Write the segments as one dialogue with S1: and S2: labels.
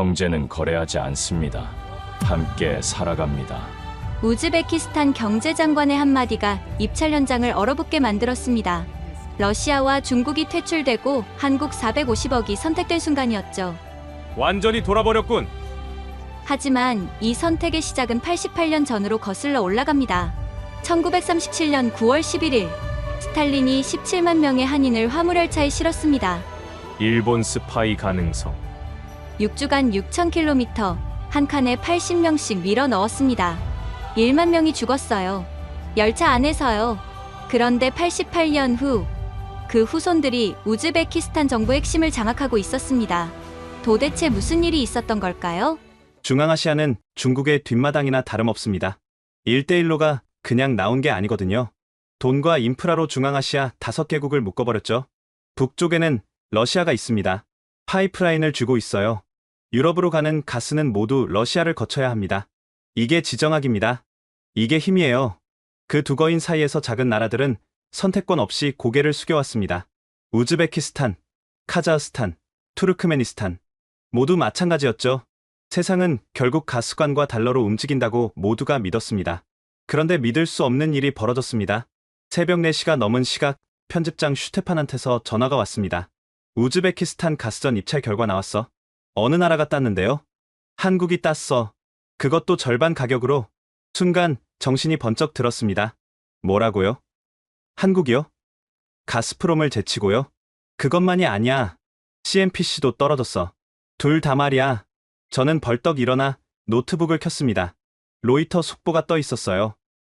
S1: 경제는 거래하지 않습니다. 함께 살아갑니다.
S2: 우즈베키스탄 경제장관의 한마디가 입찰 현장을 얼어붙게 만들었습니다. 러시아와 중국이 퇴출되고 한국 450억이 선택된 순간이었죠.
S3: 완전히 돌아버렸군.
S2: 하지만 이 선택의 시작은 88년 전으로 거슬러 올라갑니다. 1937년 9월 11일, 스탈린이 17만 명의 한인을 화물열차에 실었습니다.
S3: 일본 스파이 가능성.
S2: 6주간 6,000km, 한 칸에 80명씩 밀어 넣었습니다. 1만 명이 죽었어요. 열차 안에서요. 그런데 88년 후, 그 후손들이 우즈베키스탄 정부 핵심을 장악하고 있었습니다. 도대체 무슨 일이 있었던 걸까요?
S4: 중앙아시아는 중국의 뒷마당이나 다름없습니다. 1대1로가 그냥 나온 게 아니거든요. 돈과 인프라로 중앙아시아 5개국을 묶어버렸죠. 북쪽에는 러시아가 있습니다. 파이프라인을 쥐고 있어요. 유럽으로 가는 가스는 모두 러시아를 거쳐야 합니다. 이게 지정학입니다. 이게 힘이에요. 그 두 거인 사이에서 작은 나라들은 선택권 없이 고개를 숙여왔습니다. 우즈베키스탄, 카자흐스탄, 투르크메니스탄 모두 마찬가지였죠. 세상은 결국 가스관과 달러로 움직인다고 모두가 믿었습니다. 그런데 믿을 수 없는 일이 벌어졌습니다. 새벽 4시가 넘은 시각, 편집장 슈테판한테서 전화가 왔습니다. 우즈베키스탄 가스전 입찰 결과 나왔어. 어느 나라가 땄는데요? 한국이 땄어. 그것도 절반 가격으로. 순간 정신이 번쩍 들었습니다. 뭐라고요? 한국이요? 가스프롬을 제치고요? 그것만이 아니야. CNPC도 떨어졌어. 둘 다 말이야. 저는 벌떡 일어나 노트북을 켰습니다. 로이터 속보가 떠 있었어요.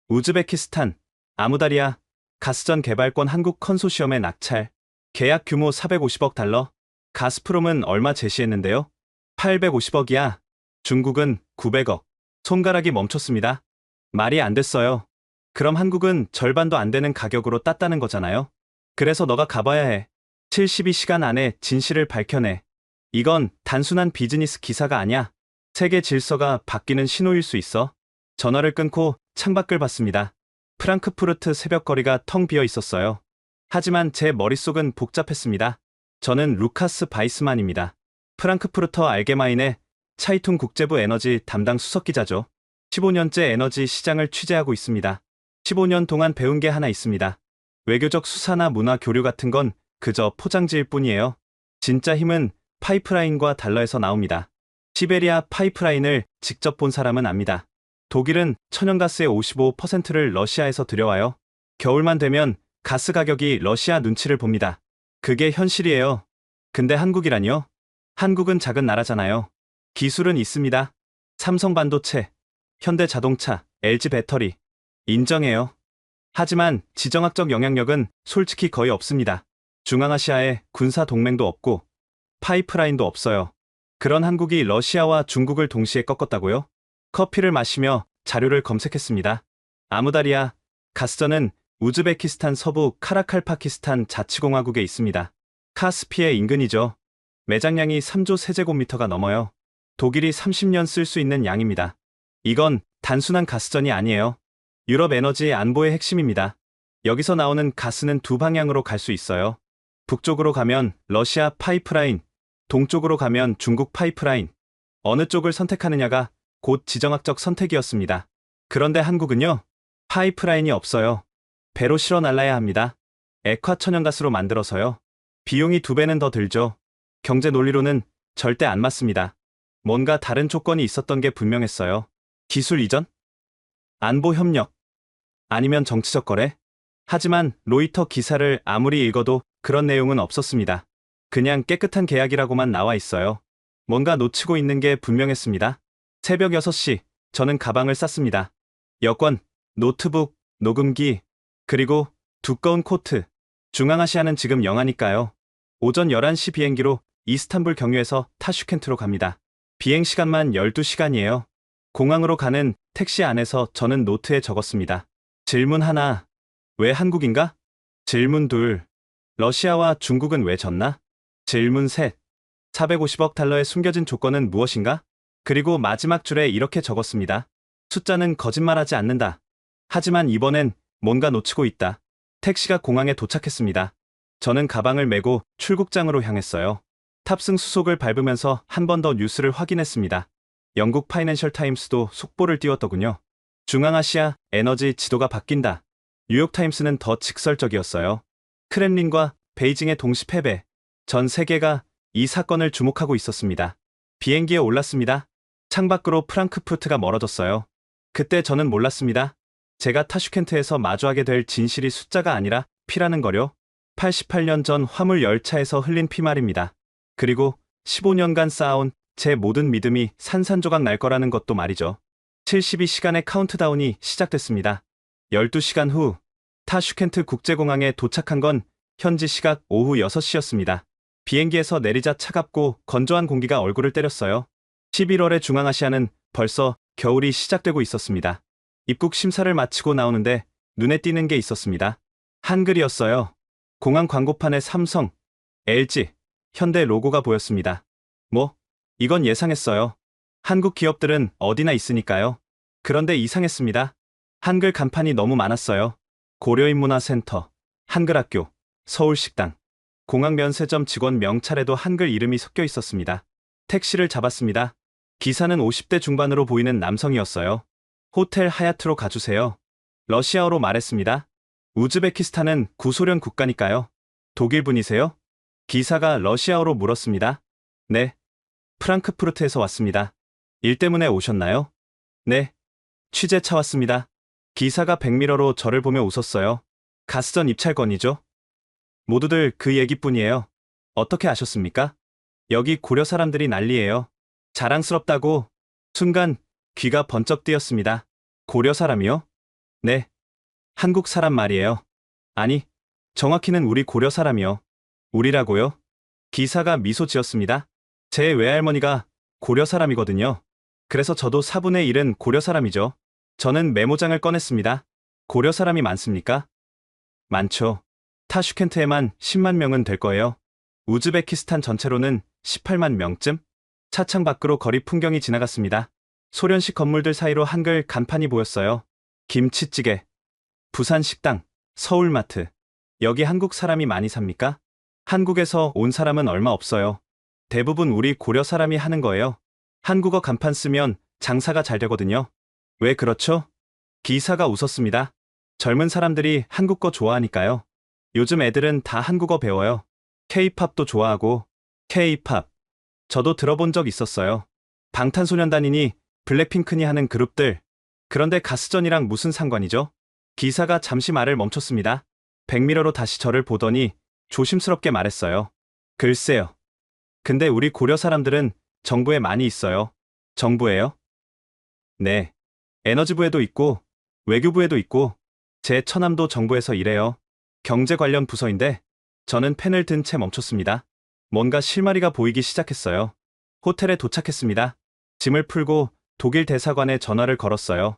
S4: 우즈베키스탄, 아무다리아, 가스전 개발권 한국 컨소시엄의 낙찰. 계약 규모 450억 달러. 가스프롬은 얼마 제시했는데요? 850억이야. 중국은 900억. 손가락이 멈췄습니다. 말이 안 됐어요. 그럼 한국은 절반도 안 되는 가격으로 땄다는 거잖아요. 그래서 너가 가봐야 해. 72시간 안에 진실을 밝혀내. 이건 단순한 비즈니스 기사가 아니야. 세계 질서가 바뀌는 신호일 수 있어. 전화를 끊고 창밖을 봤습니다. 프랑크푸르트 새벽거리가 텅 비어 있었어요. 하지만 제 머릿속은 복잡했습니다. 저는 루카스 바이스만입니다. 프랑크푸르터 알게마인의 차이퉁 국제부 에너지 담당 수석기자죠. 15년째 에너지 시장을 취재하고 있습니다. 15년 동안 배운 게 하나 있습니다. 외교적 수사나 문화 교류 같은 건 그저 포장지일 뿐이에요. 진짜 힘은 파이프라인과 달러에서 나옵니다. 시베리아 파이프라인을 직접 본 사람은 압니다. 독일은 천연가스의 55%를 러시아에서 들여와요. 겨울만 되면 가스 가격이 러시아 눈치를 봅니다. 그게 현실이에요. 근데 한국이라니요? 한국은 작은 나라잖아요. 기술은 있습니다. 삼성반도체, 현대자동차, LG배터리. 인정해요. 하지만 지정학적 영향력은 솔직히 거의 없습니다. 중앙아시아에 군사 동맹도 없고 파이프라인도 없어요. 그런 한국이 러시아와 중국을 동시에 꺾었다고요? 커피를 마시며 자료를 검색했습니다. 아무다리아 가스전은 우즈베키스탄 서부 카라칼파키스탄 자치공화국에 있습니다. 카스피해 인근이죠. 매장량이 3조 세제곱미터가 넘어요. 독일이 30년 쓸 수 있는 양입니다. 이건 단순한 가스전이 아니에요. 유럽 에너지 안보의 핵심입니다. 여기서 나오는 가스는 두 방향으로 갈 수 있어요. 북쪽으로 가면 러시아 파이프라인, 동쪽으로 가면 중국 파이프라인. 어느 쪽을 선택하느냐가 곧 지정학적 선택이었습니다. 그런데 한국은요? 파이프라인이 없어요. 배로 실어 날라야 합니다. 액화 천연가스로 만들어서요. 비용이 2배는 더 들죠. 경제 논리로는 절대 안 맞습니다. 뭔가 다른 조건이 있었던 게 분명했어요. 기술 이전? 안보 협력? 아니면 정치적 거래? 하지만 로이터 기사를 아무리 읽어도 그런 내용은 없었습니다. 그냥 깨끗한 계약이라고만 나와 있어요. 뭔가 놓치고 있는 게 분명했습니다. 새벽 6시, 저는 가방을 쌌습니다. 여권, 노트북, 녹음기, 그리고 두꺼운 코트. 중앙아시아는 지금 영하니까요. 오전 11시 비행기로 이스탄불 경유해서 타슈켄트로 갑니다. 비행시간만 12시간이에요. 공항으로 가는 택시 안에서 저는 노트에 적었습니다. 질문 하나. 왜 한국인가? 질문 둘. 러시아와 중국은 왜 졌나? 질문 셋. 450억 달러의 숨겨진 조건은 무엇인가? 그리고 마지막 줄에 이렇게 적었습니다. 숫자는 거짓말하지 않는다. 하지만 이번엔 뭔가 놓치고 있다. 택시가 공항에 도착했습니다. 저는 가방을 메고 출국장으로 향했어요. 탑승 수속을 밟으면서 한 번 더 뉴스를 확인했습니다. 영국 파이낸셜 타임스도 속보를 띄웠더군요. 중앙아시아 에너지 지도가 바뀐다. 뉴욕타임스는 더 직설적이었어요. 크렘린과 베이징의 동시 패배. 전 세계가 이 사건을 주목하고 있었습니다. 비행기에 올랐습니다. 창밖으로 프랑크푸르트가 멀어졌어요. 그때 저는 몰랐습니다. 제가 타슈켄트에서 마주하게 될 진실이 숫자가 아니라 피라는 거요. 88년 전 화물 열차에서 흘린 피 말입니다. 그리고 15년간 쌓아온 제 모든 믿음이 산산조각 날 거라는 것도 말이죠. 72시간의 카운트다운이 시작됐습니다. 12시간 후 타슈켄트 국제공항에 도착한 건 현지 시각 오후 6시였습니다. 비행기에서 내리자 차갑고 건조한 공기가 얼굴을 때렸어요. 11월의 중앙아시아는 벌써 겨울이 시작되고 있었습니다. 입국 심사를 마치고 나오는데 눈에 띄는 게 있었습니다. 한글이었어요. 공항 광고판에 삼성, LG, 현대 로고가 보였습니다. 뭐, 이건 예상했어요. 한국 기업들은 어디나 있으니까요. 그런데 이상했습니다. 한글 간판이 너무 많았어요. 고려인문화센터, 한글학교, 서울식당, 공항 면세점 직원 명찰에도 한글 이름이 섞여 있었습니다. 택시를 잡았습니다. 기사는 50대 중반으로 보이는 남성이었어요. 호텔 하얏트로 가주세요. 러시아어로 말했습니다. 우즈베키스탄은 구소련 국가니까요. 독일 분이세요? 기사가 러시아어로 물었습니다. 네. 프랑크푸르트에서 왔습니다. 일 때문에 오셨나요? 네. 취재차 왔습니다. 기사가 백미러로 저를 보며 웃었어요. 가스전 입찰건이죠? 모두들 그 얘기뿐이에요. 어떻게 아셨습니까? 여기 고려 사람들이 난리예요. 자랑스럽다고. 순간 귀가 번쩍 뜨였습니다. 고려 사람이요? 네. 한국 사람 말이에요. 아니, 정확히는 우리 고려 사람이요. 우리라고요? 기사가 미소 지었습니다. 제 외할머니가 고려 사람이거든요. 그래서 저도 4분의 1은 고려 사람이죠. 저는 메모장을 꺼냈습니다. 고려 사람이 많습니까? 많죠. 타슈켄트에만 10만 명은 될 거예요. 우즈베키스탄 전체로는 18만 명쯤? 차창 밖으로 거리 풍경이 지나갔습니다. 소련식 건물들 사이로 한글 간판이 보였어요. 김치찌개, 부산 식당, 서울마트. 여기 한국 사람이 많이 삽니까? 한국에서 온 사람은 얼마 없어요. 대부분 우리 고려 사람이 하는 거예요. 한국어 간판 쓰면 장사가 잘 되거든요. 왜 그렇죠? 기사가 웃었습니다. 젊은 사람들이 한국어 좋아하니까요. 요즘 애들은 다 한국어 배워요. K-팝도 좋아하고. K-팝. 저도 들어본 적 있었어요. 방탄소년단이니 블랙핑크니 하는 그룹들. 그런데 가스전이랑 무슨 상관이죠? 기사가 잠시 말을 멈췄습니다. 백미러로 다시 저를 보더니 조심스럽게 말했어요. 글쎄요. 근데 우리 고려 사람들은 정부에 많이 있어요. 정부에요? 네. 에너지부에도 있고 외교부에도 있고 제 처남도 정부에서 일해요. 경제 관련 부서인데 저는 펜을 든 채 멈췄습니다. 뭔가 실마리가 보이기 시작했어요. 호텔에 도착했습니다. 짐을 풀고 독일 대사관에 전화를 걸었어요.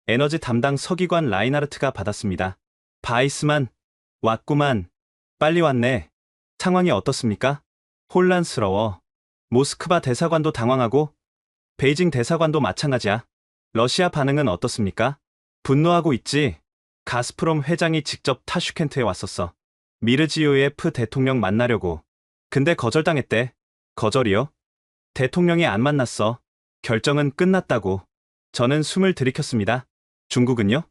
S4: 에너지 담당 서기관 라인하르트가 받았습니다. 바이스만, 왔구만. 빨리 왔네. 상황이 어떻습니까? 혼란스러워. 모스크바 대사관도 당황하고 베이징 대사관도 마찬가지야. 러시아 반응은 어떻습니까? 분노하고 있지. 가스프롬 회장이 직접 타슈켄트에 왔었어. 미르지요예프 대통령 만나려고. 근데 거절당했대. 거절이요? 대통령이 안 만났어. 결정은 끝났다고. 저는 숨을 들이켰습니다. 중국은요?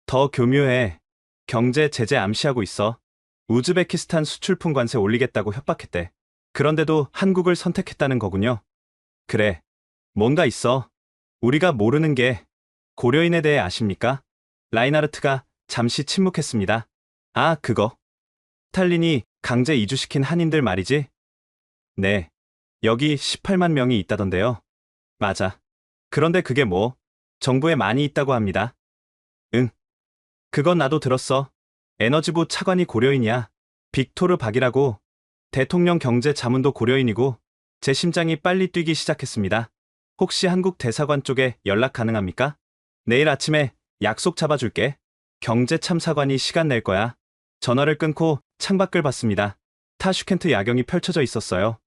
S4: 더 교묘해. 경제 제재 암시하고 있어. 우즈베키스탄 수출품 관세 올리겠다고 협박했대. 그런데도 한국을 선택했다는 거군요. 그래. 뭔가 있어. 우리가 모르는 게. 고려인에 대해 아십니까? 라인하르트가 잠시 침묵했습니다. 아, 그거. 스탈린이 강제 이주시킨 한인들 말이지? 네. 여기 18만 명이 있다던데요. 맞아. 그런데 그게 뭐? 정부에 많이 있다고 합니다. 응. 그건 나도 들었어. 에너지부 차관이 고려인이야. 빅토르 박이라고. 대통령 경제 자문도 고려인이고. 제 심장이 빨리 뛰기 시작했습니다. 혹시 한국 대사관 쪽에 연락 가능합니까? 내일 아침에 약속 잡아줄게. 경제참사관이 시간 낼 거야. 전화를 끊고 창밖을 봤습니다. 타슈켄트 야경이 펼쳐져 있었어요.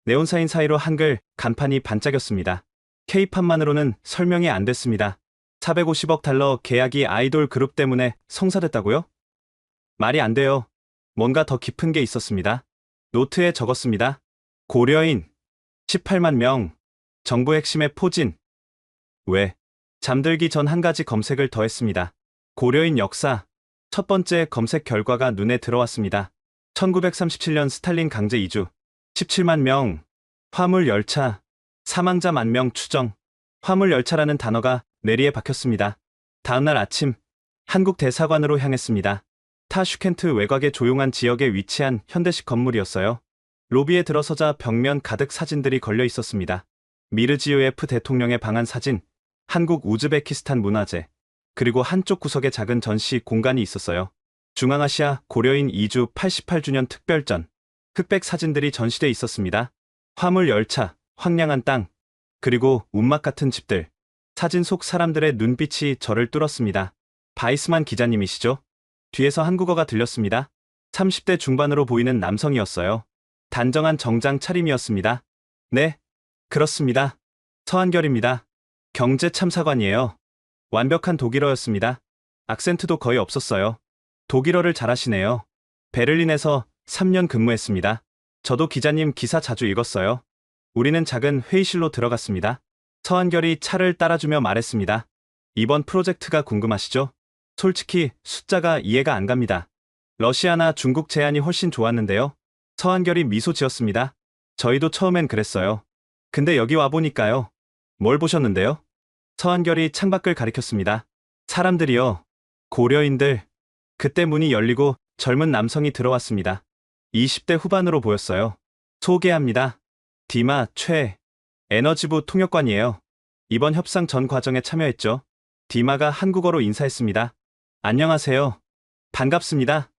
S4: 네온사인 사이로 한글 간판이 반짝였습니다. K-팝만으로는 설명이 안 됐습니다. 450억 달러 계약이 아이돌 그룹 때문에 성사됐다고요? 말이 안 돼요. 뭔가 더 깊은 게 있었습니다. 노트에 적었습니다. 고려인 18만 명. 정부 핵심의 포진. 왜? 잠들기 전 한 가지 검색을 더했습니다. 고려인 역사. 첫 번째 검색 결과가 눈에 들어왔습니다. 1937년 스탈린 강제 이주. 17만 명. 화물 열차. 사망자 10,000명 추정. 화물 열차라는 단어가 뇌리에 박혔습니다. 다음날 아침 한국 대사관으로 향했습니다. 타슈켄트 외곽의 조용한 지역에 위치한 현대식 건물이었어요. 로비에 들어서자 벽면 가득 사진들이 걸려 있었습니다. 미르지요예프 대통령의 방한 사진, 한국 우즈베키스탄 문화재, 그리고 한쪽 구석에 작은 전시 공간이 있었어요. 중앙아시아 고려인 이주 88주년 특별전. 흑백 사진들이 전시돼 있었습니다. 화물 열차, 황량한 땅, 그리고 운막 같은 집들. 사진 속 사람들의 눈빛이 저를 뚫었습니다. 바이스만 기자님이시죠? 뒤에서 한국어가 들렸습니다. 30대 중반으로 보이는 남성이었어요. 단정한 정장 차림이었습니다. 네, 그렇습니다. 서한결입니다. 경제참사관이에요. 완벽한 독일어였습니다. 악센트도 거의 없었어요. 독일어를 잘하시네요. 베를린에서 3년 근무했습니다. 저도 기자님 기사 자주 읽었어요. 우리는 작은 회의실로 들어갔습니다. 서한결이 차를 따라주며 말했습니다. 이번 프로젝트가 궁금하시죠? 솔직히 숫자가 이해가 안 갑니다. 러시아나 중국 제안이 훨씬 좋았는데요. 서한결이 미소 지었습니다. 저희도 처음엔 그랬어요. 근데 여기 와보니까요. 뭘 보셨는데요? 서한결이 창밖을 가리켰습니다. 사람들이요. 고려인들. 그때 문이 열리고 젊은 남성이 들어왔습니다. 20대 후반으로 보였어요. 소개합니다. 디마 최 에너지부 통역관이에요. 이번 협상 전 과정에 참여했죠. 디마가 한국어로 인사했습니다. 안녕하세요. 반갑습니다.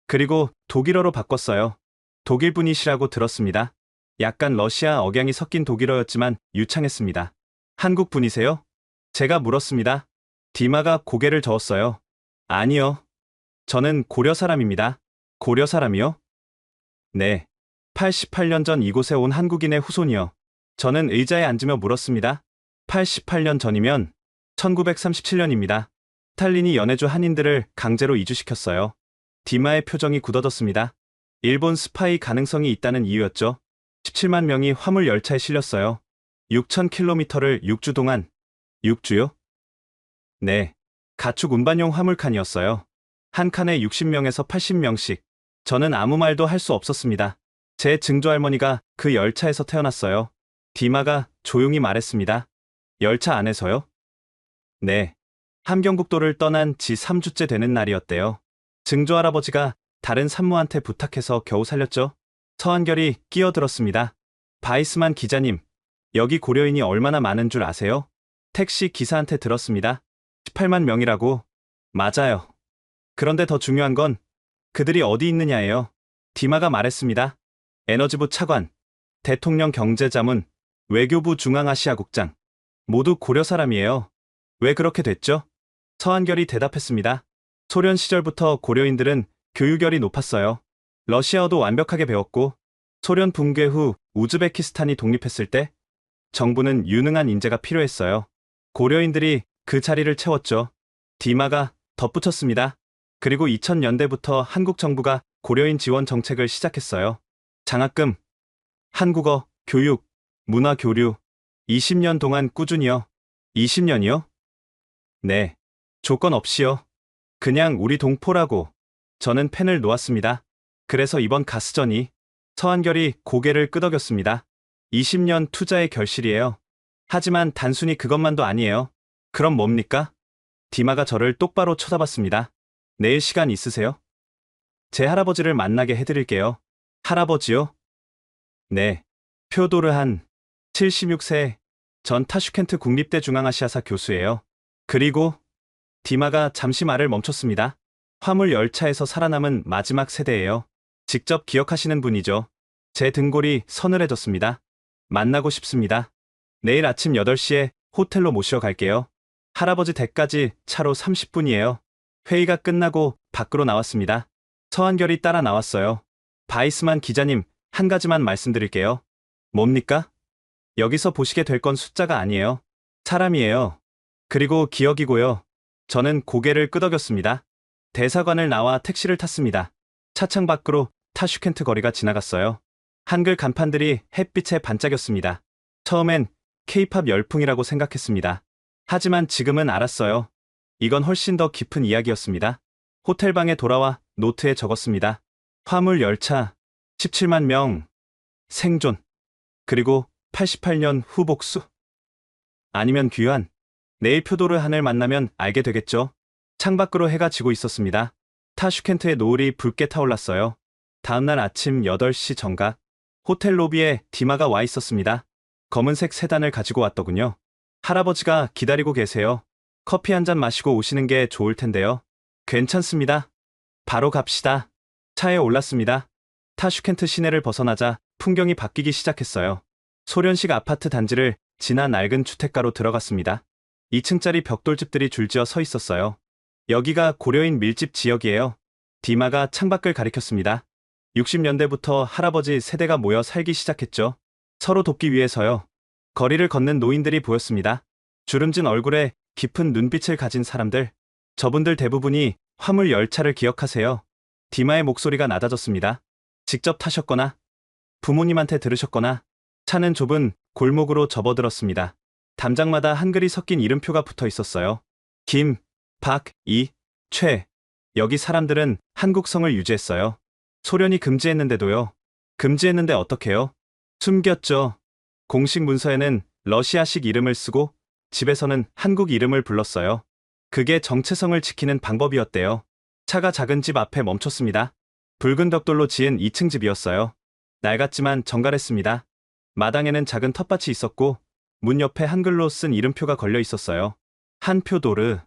S4: 그리고 독일어로 바꿨어요. 독일 분이시라고 들었습니다. 약간 러시아 억양이 섞인 독일어였지만 유창했습니다. 한국 분이세요? 제가 물었습니다. 디마가 고개를 저었어요. 아니요. 저는 고려 사람입니다. 고려 사람이요? 네. 88년 전 이곳에 온 한국인의 후손이요. 저는 의자에 앉으며 물었습니다. 88년 전이면 1937년입니다. 스탈린이 연해주 한인들을 강제로 이주시켰어요. 디마의 표정이 굳어졌습니다. 일본 스파이 가능성이 있다는 이유였죠. 17만 명이 화물 열차에 실렸어요. 6,000km를 6주 동안. 6주요? 네. 가축 운반용 화물칸이었어요. 한 칸에 60명에서 80명씩. 저는 아무 말도 할 수 없었습니다. 제 증조할머니가 그 열차에서 태어났어요. 디마가 조용히 말했습니다. 열차 안에서요? 네. 함경국도를 떠난 지 3주째 되는 날이었대요. 증조할아버지가 다른 산모한테 부탁해서 겨우 살렸죠. 서한결이 끼어들었습니다. 바이스만 기자님, 여기 고려인이 얼마나 많은 줄 아세요? 택시 기사한테 들었습니다. 18만 명이라고. 맞아요. 그런데 더 중요한 건 그들이 어디 있느냐예요. 디마가 말했습니다. 에너지부 차관, 대통령 경제자문, 외교부 중앙아시아국장. 모두 고려 사람이에요. 왜 그렇게 됐죠? 서한결이 대답했습니다. 소련 시절부터 고려인들은 교육열이 높았어요. 러시아어도 완벽하게 배웠고, 소련 붕괴 후 우즈베키스탄이 독립했을 때 정부는 유능한 인재가 필요했어요. 고려인들이 그 자리를 채웠죠. 디마가 덧붙였습니다. 그리고 2000년대부터 한국 정부가 고려인 지원 정책을 시작했어요. 장학금, 한국어, 교육, 문화 교류. 20년 동안 꾸준히요. 20년이요? 네. 조건 없이요. 그냥 우리 동포라고. 저는 펜을 놓았습니다. 그래서 이번 가스전이. 서한결이 고개를 끄덕였습니다. 20년 투자의 결실이에요. 하지만 단순히 그것만도 아니에요. 그럼 뭡니까? 디마가 저를 똑바로 쳐다봤습니다. 내일 시간 있으세요? 제 할아버지를 만나게 해드릴게요. 할아버지요? 네. 표도르 한 76세 전 타슈켄트 국립대 중앙아시아사 교수예요. 그리고 디마가 잠시 말을 멈췄습니다. 화물 열차에서 살아남은 마지막 세대예요. 직접 기억하시는 분이죠. 제 등골이 서늘해졌습니다. 만나고 싶습니다. 내일 아침 8시에 호텔로 모시러 갈게요. 할아버지 댁까지 차로 30분이에요. 회의가 끝나고 밖으로 나왔습니다. 서한결이 따라 나왔어요. 바이스만 기자님, 한 가지만 말씀드릴게요. 뭡니까? 여기서 보시게 될 건 숫자가 아니에요. 사람이에요. 그리고 기억이고요. 저는 고개를 끄덕였습니다. 대사관을 나와 택시를 탔습니다. 차창 밖으로 타슈켄트 거리가 지나갔어요. 한글 간판들이 햇빛에 반짝였습니다. 처음엔 K-팝 열풍이라고 생각했습니다. 하지만 지금은 알았어요. 이건 훨씬 더 깊은 이야기였습니다. 호텔방에 돌아와 노트에 적었습니다. 화물 열차 17만 명 생존. 그리고 88년 후 복수. 아니면 귀환. 내일 표도르 한을 만나면 알게 되겠죠. 창밖으로 해가 지고 있었습니다. 타슈켄트의 노을이 붉게 타올랐어요. 다음날 아침 8시 정각. 호텔 로비에 디마가 와 있었습니다. 검은색 세단을 가지고 왔더군요. 할아버지가 기다리고 계세요. 커피 한 잔 마시고 오시는 게 좋을 텐데요. 괜찮습니다. 바로 갑시다. 차에 올랐습니다. 타슈켄트 시내를 벗어나자 풍경이 바뀌기 시작했어요. 소련식 아파트 단지를 지나 낡은 주택가로 들어갔습니다. 2층짜리 벽돌집들이 줄지어 서 있었어요. 여기가 고려인 밀집 지역이에요. 디마가 창밖을 가리켰습니다. 60년대부터 할아버지 세대가 모여 살기 시작했죠. 서로 돕기 위해서요. 거리를 걷는 노인들이 보였습니다. 주름진 얼굴에 깊은 눈빛을 가진 사람들. 저분들 대부분이 화물 열차를 기억하세요. 디마의 목소리가 낮아졌습니다. 직접 타셨거나 부모님한테 들으셨거나 차는 좁은 골목으로 접어들었습니다. 담장마다 한글이 섞인 이름표가 붙어 있었어요. 김, 박, 이, 최. 여기 사람들은 한국성을 유지했어요. 소련이 금지했는데도요. 금지했는데 어떡해요? 숨겼죠. 공식 문서에는 러시아식 이름을 쓰고 집에서는 한국 이름을 불렀어요. 그게 정체성을 지키는 방법이었대요. 차가 작은 집 앞에 멈췄습니다. 붉은 벽돌로 지은 2층 집이었어요. 낡았지만 정갈했습니다. 마당에는 작은 텃밭이 있었고 문 옆에 한글로 쓴 이름표가 걸려 있었어요. 한표도르.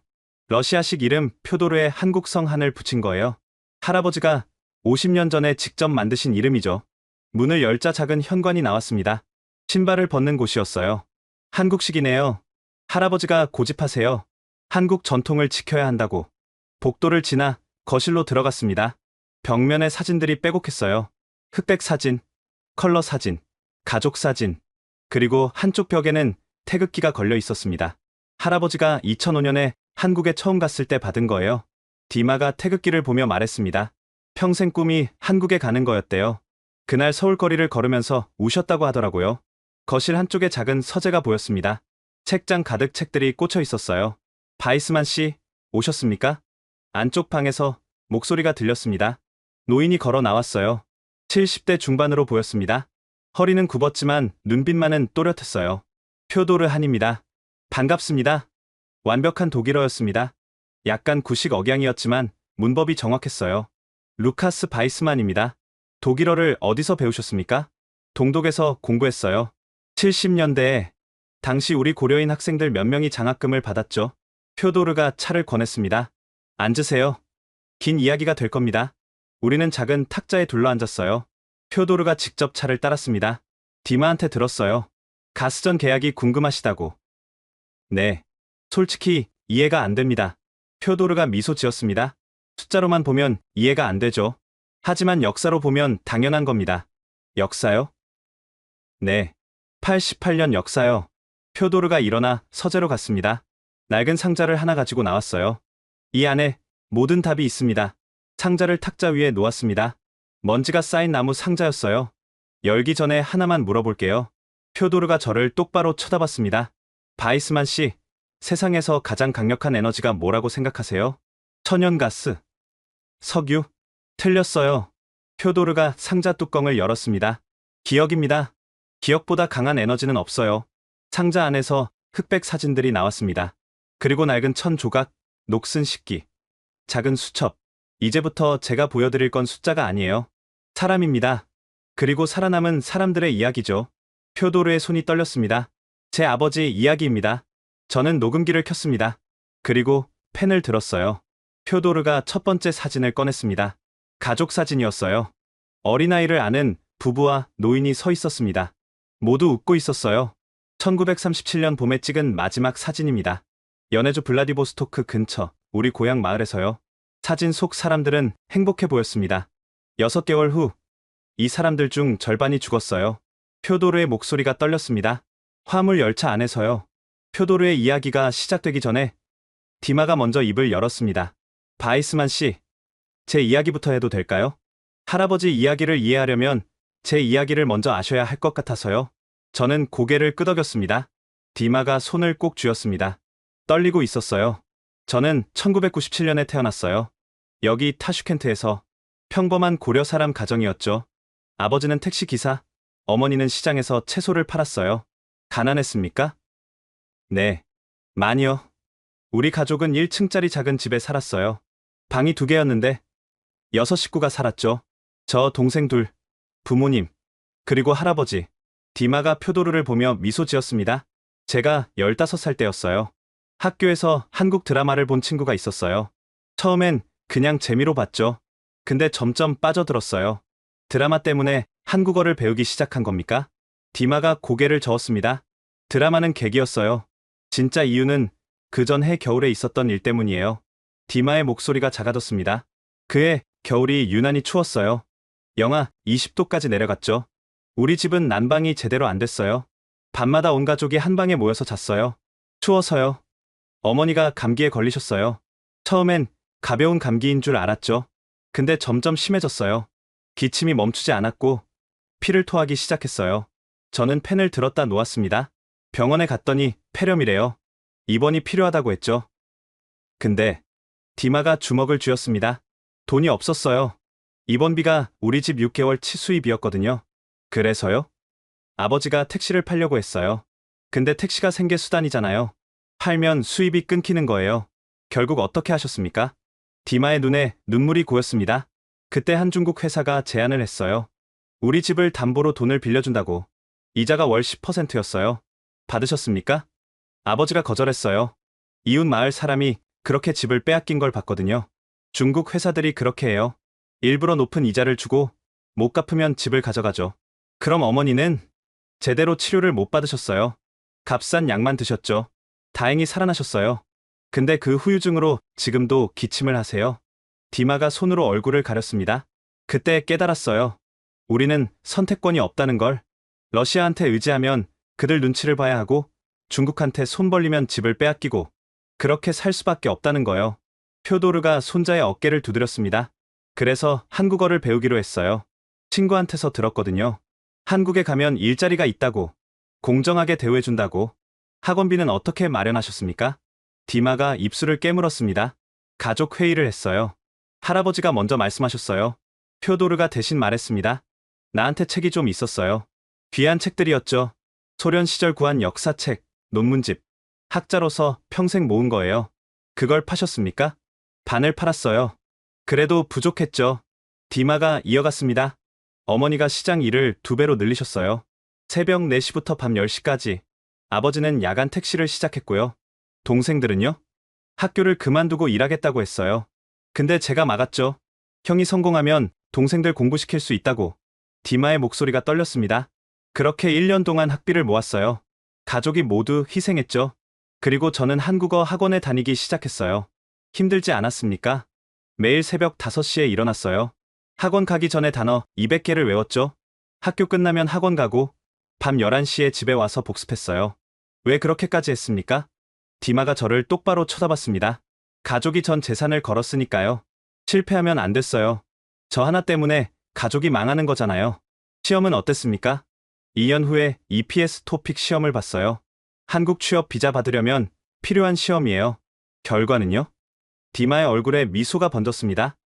S4: 러시아식 이름 표도르에 한국성 한을 붙인 거예요. 할아버지가 50년 전에 직접 만드신 이름이죠. 문을 열자 작은 현관이 나왔습니다. 신발을 벗는 곳이었어요. 한국식이네요. 할아버지가 고집하세요. 한국 전통을 지켜야 한다고. 복도를 지나 거실로 들어갔습니다. 벽면에 사진들이 빼곡했어요. 흑백 사진, 컬러 사진, 가족 사진, 그리고 한쪽 벽에는 태극기가 걸려 있었습니다. 할아버지가 2005년에 한국에 처음 갔을 때 받은 거예요. 디마가 태극기를 보며 말했습니다. 평생 꿈이 한국에 가는 거였대요. 그날 서울거리를 걸으면서 우셨다고 하더라고요. 거실 한쪽에 작은 서재가 보였습니다. 책장 가득 책들이 꽂혀 있었어요. 바이스만 씨, 오셨습니까? 안쪽 방에서 목소리가 들렸습니다. 노인이 걸어 나왔어요. 70대 중반으로 보였습니다. 허리는 굽었지만 눈빛만은 또렷했어요. 표도르 한입니다. 반갑습니다. 완벽한 독일어였습니다. 약간 구식 억양이었지만 문법이 정확했어요. 루카스 바이스만입니다. 독일어를 어디서 배우셨습니까? 동독에서 공부했어요. 70년대에 당시 우리 고려인 학생들 몇 명이 장학금을 받았죠. 표도르가 차를 권했습니다. 앉으세요. 긴 이야기가 될 겁니다. 우리는 작은 탁자에 둘러앉았어요. 표도르가 직접 차를 따랐습니다. 디마한테 들었어요. 가스전 계약이 궁금하시다고. 네. 솔직히 이해가 안 됩니다. 표도르가 미소 지었습니다. 숫자로만 보면 이해가 안 되죠. 하지만 역사로 보면 당연한 겁니다. 역사요? 네. 88년 역사요. 표도르가 일어나 서재로 갔습니다. 낡은 상자를 하나 가지고 나왔어요. 이 안에 모든 답이 있습니다. 상자를 탁자 위에 놓았습니다. 먼지가 쌓인 나무 상자였어요. 열기 전에 하나만 물어볼게요. 표도르가 저를 똑바로 쳐다봤습니다. 바이스만 씨, 세상에서 가장 강력한 에너지가 뭐라고 생각하세요? 천연가스. 석유? 틀렸어요. 표도르가 상자 뚜껑을 열었습니다. 기억입니다. 기억보다 강한 에너지는 없어요. 상자 안에서 흑백 사진들이 나왔습니다. 그리고 낡은 천 조각, 녹슨 식기, 작은 수첩. 이제부터 제가 보여드릴 건 숫자가 아니에요. 사람입니다. 그리고 살아남은 사람들의 이야기죠. 표도르의 손이 떨렸습니다. 제 아버지 이야기입니다. 저는 녹음기를 켰습니다. 그리고 펜을 들었어요. 표도르가 첫 번째 사진을 꺼냈습니다. 가족 사진이었어요. 어린아이를 아는 부부와 노인이 서 있었습니다. 모두 웃고 있었어요. 1937년 봄에 찍은 마지막 사진입니다. 연해주 블라디보스토크 근처 우리 고향 마을에서요. 사진 속 사람들은 행복해 보였습니다. 6개월 후, 이 사람들 중 절반이 죽었어요. 표도르의 목소리가 떨렸습니다. 화물 열차 안에서요. 표도르의 이야기가 시작되기 전에 디마가 먼저 입을 열었습니다. 바이스만 씨, 제 이야기부터 해도 될까요? 할아버지 이야기를 이해하려면 제 이야기를 먼저 아셔야 할 것 같아서요. 저는 고개를 끄덕였습니다. 디마가 손을 꼭 쥐었습니다. 떨리고 있었어요. 저는 1997년에 태어났어요. 여기 타슈켄트에서 평범한 고려 사람 가정이었죠. 아버지는 택시 기사, 어머니는 시장에서 채소를 팔았어요. 가난했습니까? 네, 많이요. 우리 가족은 1층짜리 작은 집에 살았어요. 방이 2개였는데 6식구가 살았죠. 저 동생 둘, 부모님, 그리고 할아버지. 디마가 표도르를 보며 미소 지었습니다. 제가 15살 때였어요. 학교에서 한국 드라마를 본 친구가 있었어요. 처음엔 그냥 재미로 봤죠. 근데 점점 빠져들었어요. 드라마 때문에 한국어를 배우기 시작한 겁니까? 디마가 고개를 저었습니다. 드라마는 계기였어요. 진짜 이유는 그 전해 겨울에 있었던 일 때문이에요. 디마의 목소리가 작아졌습니다. 그해 겨울이 유난히 추웠어요. 영하 20도까지 내려갔죠. 우리 집은 난방이 제대로 안 됐어요. 밤마다 온 가족이 한 방에 모여서 잤어요. 추워서요. 어머니가 감기에 걸리셨어요. 처음엔 가벼운 감기인 줄 알았죠. 근데 점점 심해졌어요. 기침이 멈추지 않았고 피를 토하기 시작했어요. 저는 펜을 들었다 놓았습니다. 병원에 갔더니 폐렴이래요. 입원이 필요하다고 했죠. 근데 디마가 주먹을 쥐었습니다. 돈이 없었어요. 입원비가 우리 집 6개월 치수입이었거든요. 그래서요? 아버지가 택시를 팔려고 했어요. 근데 택시가 생계 수단이잖아요. 팔면 수입이 끊기는 거예요. 결국 어떻게 하셨습니까? 디마의 눈에 눈물이 고였습니다. 그때 한 중국 회사가 제안을 했어요. 우리 집을 담보로 돈을 빌려준다고. 이자가 월 10%였어요. 받으셨습니까? 아버지가 거절했어요. 이웃 마을 사람이 그렇게 집을 빼앗긴 걸 봤거든요. 중국 회사들이 그렇게 해요. 일부러 높은 이자를 주고 못 갚으면 집을 가져가죠. 그럼 어머니는 제대로 치료를 못 받으셨어요. 값싼 약만 드셨죠. 다행히 살아나셨어요. 근데 그 후유증으로 지금도 기침을 하세요. 디마가 손으로 얼굴을 가렸습니다. 그때 깨달았어요. 우리는 선택권이 없다는 걸. 러시아한테 의지하면 그들 눈치를 봐야 하고 중국한테 손 벌리면 집을 빼앗기고 그렇게 살 수밖에 없다는 거요. 표도르가 손자의 어깨를 두드렸습니다. 그래서 한국어를 배우기로 했어요. 친구한테서 들었거든요. 한국에 가면 일자리가 있다고. 공정하게 대우해준다고. 학원비는 어떻게 마련하셨습니까? 디마가 입술을 깨물었습니다. 가족 회의를 했어요. 할아버지가 먼저 말씀하셨어요. 표도르가 대신 말했습니다. 나한테 책이 좀 있었어요. 귀한 책들이었죠. 소련 시절 구한 역사책, 논문집. 학자로서 평생 모은 거예요. 그걸 파셨습니까? 반을 팔았어요. 그래도 부족했죠. 디마가 이어갔습니다. 어머니가 시장 일을 2배로 늘리셨어요. 새벽 4시부터 밤 10시까지. 아버지는 야간 택시를 시작했고요. 동생들은요? 학교를 그만두고 일하겠다고 했어요. 근데 제가 막았죠. 형이 성공하면 동생들 공부시킬 수 있다고. 디마의 목소리가 떨렸습니다. 그렇게 1년 동안 학비를 모았어요. 가족이 모두 희생했죠. 그리고 저는 한국어 학원에 다니기 시작했어요. 힘들지 않았습니까? 매일 새벽 5시에 일어났어요. 학원 가기 전에 단어 200개를 외웠죠. 학교 끝나면 학원 가고 밤 11시에 집에 와서 복습했어요. 왜 그렇게까지 했습니까? 디마가 저를 똑바로 쳐다봤습니다. 가족이 전 재산을 걸었으니까요. 실패하면 안 됐어요. 저 하나 때문에 가족이 망하는 거잖아요. 시험은 어땠습니까? 2년 후에 EPS 토픽 시험을 봤어요. 한국 취업 비자 받으려면 필요한 시험이에요. 결과는요? 디마의 얼굴에 미소가 번졌습니다.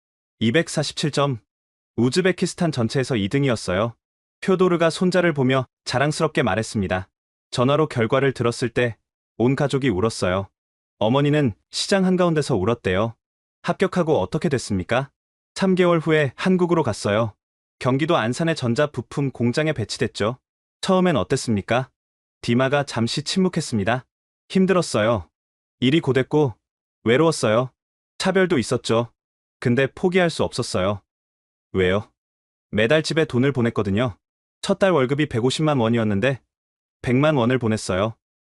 S4: 247점. 우즈베키스탄 전체에서 2등이었어요. 표도르가 손자를 보며 자랑스럽게 말했습니다. 전화로 결과를 들었을 때 온 가족이 울었어요. 어머니는 시장 한가운데서 울었대요. 합격하고 어떻게 됐습니까? 3개월 후에 한국으로 갔어요. 경기도 안산의 전자부품 공장에 배치됐죠. 처음엔 어땠습니까? 디마가 잠시 침묵했습니다. 힘들었어요. 일이 고됐고 외로웠어요. 차별도 있었죠. 근데 포기할 수 없었어요. 왜요? 매달 집에 돈을 보냈거든요. 첫 달 월급이 150만 원이었는데 100만 원을 보냈어요.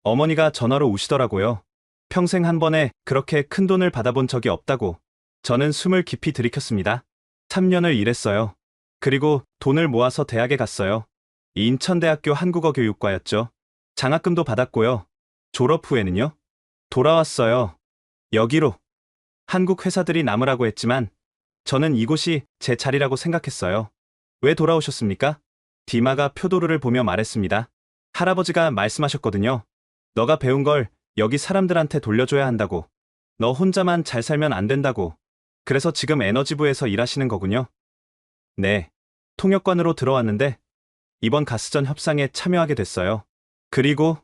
S4: 어머니가 전화로 우시더라고요. 평생 한 번에 그렇게 큰 돈을 받아본 적이 없다고. 저는 숨을 깊이 들이켰습니다. 3년을 일했어요. 그리고 돈을 모아서 대학에 갔어요. 인천대학교 한국어교육과였죠. 장학금도 받았고요. 졸업 후에는요? 돌아왔어요. 여기로. 한국 회사들이 남으라고 했지만 저는 이곳이 제 자리라고 생각했어요. 왜 돌아오셨습니까? 디마가 표도르를 보며 말했습니다. 할아버지가 말씀하셨거든요. 너가 배운 걸 여기 사람들한테 돌려줘야 한다고. 너 혼자만 잘 살면 안 된다고. 그래서 지금 에너지부에서 일하시는 거군요. 네. 통역관으로 들어왔는데 이번 가스전 협상에 참여하게 됐어요. 그리고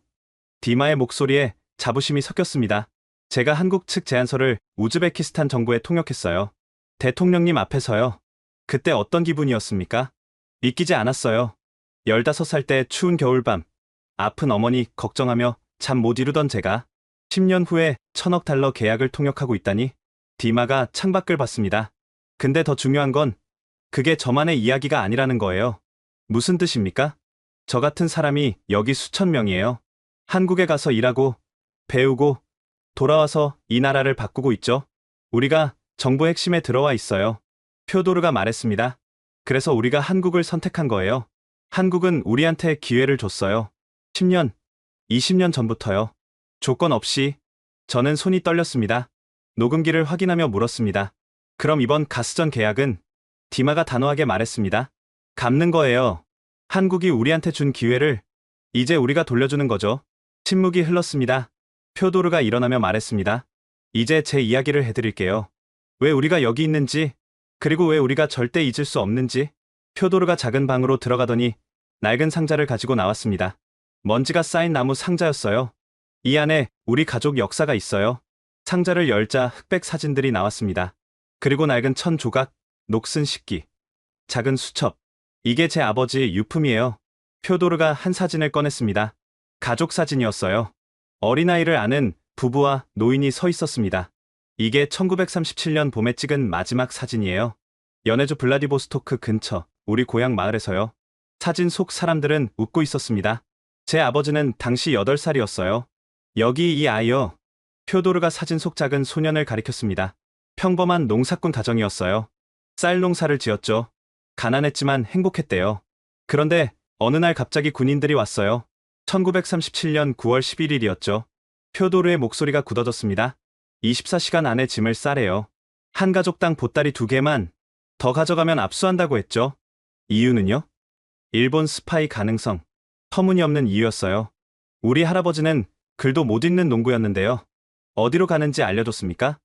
S4: 디마의 목소리에 자부심이 섞였습니다. 제가 한국 측 제안서를 우즈베키스탄 정부에 통역했어요. 대통령님 앞에서요. 그때 어떤 기분이었습니까? 믿기지 않았어요. 15살 때 추운 겨울밤, 아픈 어머니 걱정하며 잠 못 이루던 제가 10년 후에 1,000억 달러 계약을 통역하고 있다니 디마가 창밖을 봤습니다. 근데 더 중요한 건 그게 저만의 이야기가 아니라는 거예요. 무슨 뜻입니까? 저 같은 사람이 여기 수천 명이에요. 한국에 가서 일하고 배우고 돌아와서 이 나라를 바꾸고 있죠. 우리가 정부 핵심에 들어와 있어요. 표도르가 말했습니다. 그래서 우리가 한국을 선택한 거예요. 한국은 우리한테 기회를 줬어요. 10년, 20년 전부터요. 조건 없이. 저는 손이 떨렸습니다. 녹음기를 확인하며 물었습니다. 그럼 이번 가스전 계약은? 디마가 단호하게 말했습니다. 갚는 거예요. 한국이 우리한테 준 기회를 이제 우리가 돌려주는 거죠. 침묵이 흘렀습니다. 표도르가 일어나며 말했습니다. 이제 제 이야기를 해드릴게요. 왜 우리가 여기 있는지, 그리고 왜 우리가 절대 잊을 수 없는지. 표도르가 작은 방으로 들어가더니 낡은 상자를 가지고 나왔습니다. 먼지가 쌓인 나무 상자였어요. 이 안에 우리 가족 역사가 있어요. 상자를 열자 흑백 사진들이 나왔습니다. 그리고 낡은 천 조각, 녹슨 식기, 작은 수첩. 이게 제 아버지 유품이에요. 표도르가 한 사진을 꺼냈습니다. 가족 사진이었어요. 어린아이를 안은 부부와 노인이 서 있었습니다. 이게 1937년 봄에 찍은 마지막 사진이에요. 연해주 블라디보스토크 근처 우리 고향 마을에서요. 사진 속 사람들은 웃고 있었습니다. 제 아버지는 당시 8살이었어요. 여기 이 아이요. 표도르가 사진 속 작은 소년을 가리켰습니다. 평범한 농사꾼 가정이었어요. 쌀 농사를 지었죠. 가난했지만 행복했대요. 그런데 어느 날 갑자기 군인들이 왔어요. 1937년 9월 11일이었죠. 표도르의 목소리가 굳어졌습니다. 24시간 안에 짐을 싸래요. 한 가족당 보따리 2개만 더 가져가면 압수한다고 했죠. 이유는요? 일본 스파이 가능성. 터무니없는 이유였어요. 우리 할아버지는 글도 못 읽는 농부였는데요. 어디로 가는지 알려줬습니까?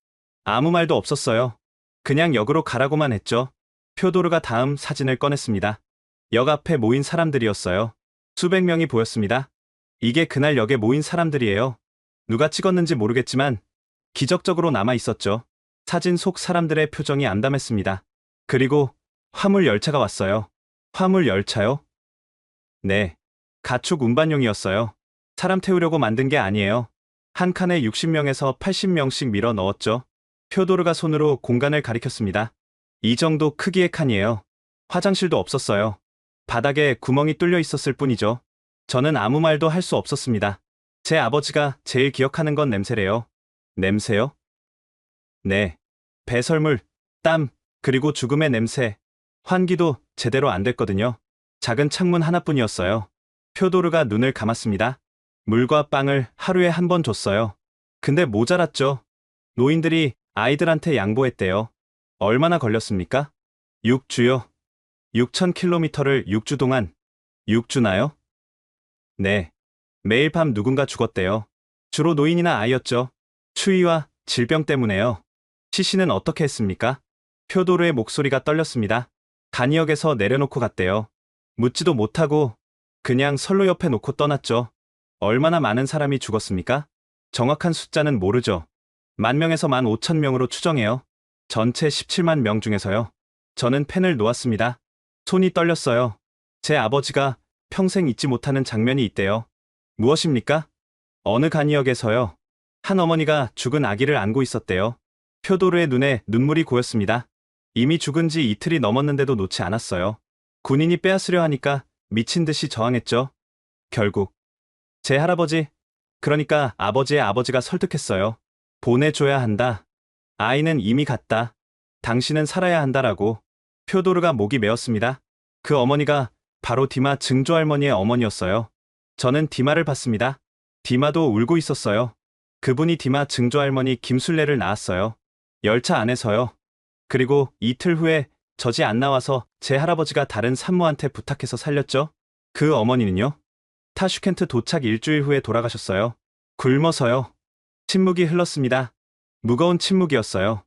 S4: 아무 말도 없었어요. 그냥 역으로 가라고만 했죠. 표도르가 다음 사진을 꺼냈습니다. 역 앞에 모인 사람들이었어요. 수백 명이 보였습니다. 이게 그날 역에 모인 사람들이에요. 누가 찍었는지 모르겠지만 기적적으로 남아 있었죠. 사진 속 사람들의 표정이 암담했습니다. 그리고 화물 열차가 왔어요. 화물 열차요? 네. 가축 운반용이었어요. 사람 태우려고 만든 게 아니에요. 한 칸에 60명에서 80명씩 밀어 넣었죠. 표도르가 손으로 공간을 가리켰습니다. 이 정도 크기의 칸이에요. 화장실도 없었어요. 바닥에 구멍이 뚫려 있었을 뿐이죠. 저는 아무 말도 할 수 없었습니다. 제 아버지가 제일 기억하는 건 냄새래요. 냄새요? 네. 배설물, 땀, 그리고 죽음의 냄새. 환기도 제대로 안 됐거든요. 작은 창문 하나뿐이었어요. 표도르가 눈을 감았습니다. 물과 빵을 하루에 한 번 줬어요. 근데 모자랐죠. 노인들이 아이들한테 양보했대요. 얼마나 걸렸습니까? 6주요. 6,000km를 6주 동안. 6주나요? 네. 매일 밤 누군가 죽었대요. 주로 노인이나 아이였죠. 추위와 질병 때문에요. 시신은 어떻게 했습니까? 표도르의 목소리가 떨렸습니다. 간이역에서 내려놓고 갔대요. 묻지도 못하고 그냥 선로 옆에 놓고 떠났죠. 얼마나 많은 사람이 죽었습니까? 정확한 숫자는 모르죠. 10,000명에서 15,000명으로 추정해요. 전체 17만 명 중에서요. 저는 펜을 놓았습니다. 손이 떨렸어요. 제 아버지가 평생 잊지 못하는 장면이 있대요. 무엇입니까? 어느 간이역에서요. 한 어머니가 죽은 아기를 안고 있었대요. 표도르의 눈에 눈물이 고였습니다. 이미 죽은 지 이틀이 넘었는데도 놓지 않았어요. 군인이 빼앗으려 하니까 미친 듯이 저항했죠. 결국 제 할아버지, 그러니까 아버지의 아버지가 설득했어요. 보내줘야 한다. 아이는 이미 갔다. 당신은 살아야 한다라고. 표도르가 목이 메었습니다. 그 어머니가 바로 디마 증조할머니의 어머니였어요. 저는 디마를 봤습니다. 디마도 울고 있었어요. 그분이 디마 증조할머니 김술래를 낳았어요. 열차 안에서요. 그리고 이틀 후에 젖이 안 나와서 제 할아버지가 다른 산모한테 부탁해서 살렸죠. 그 어머니는요? 타슈켄트 도착 일주일 후에 돌아가셨어요. 굶어서요. 침묵이 흘렀습니다. 무거운 침묵이었어요.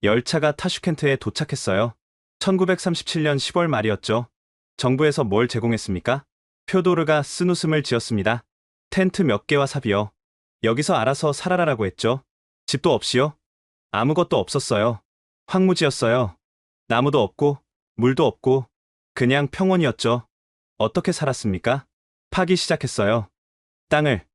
S4: 열차가 타슈켄트에 도착했어요. 1937년 10월 말이었죠. 정부에서 뭘 제공했습니까? 표도르가 쓴웃음을 지었습니다. 텐트 몇 개와 사비요. 여기서 알아서 살아라라고 했죠. 집도 없이요? 아무것도 없었어요. 황무지였어요. 나무도 없고 물도 없고 그냥 평원이었죠. 어떻게 살았습니까? 파기 시작했어요. 땅을,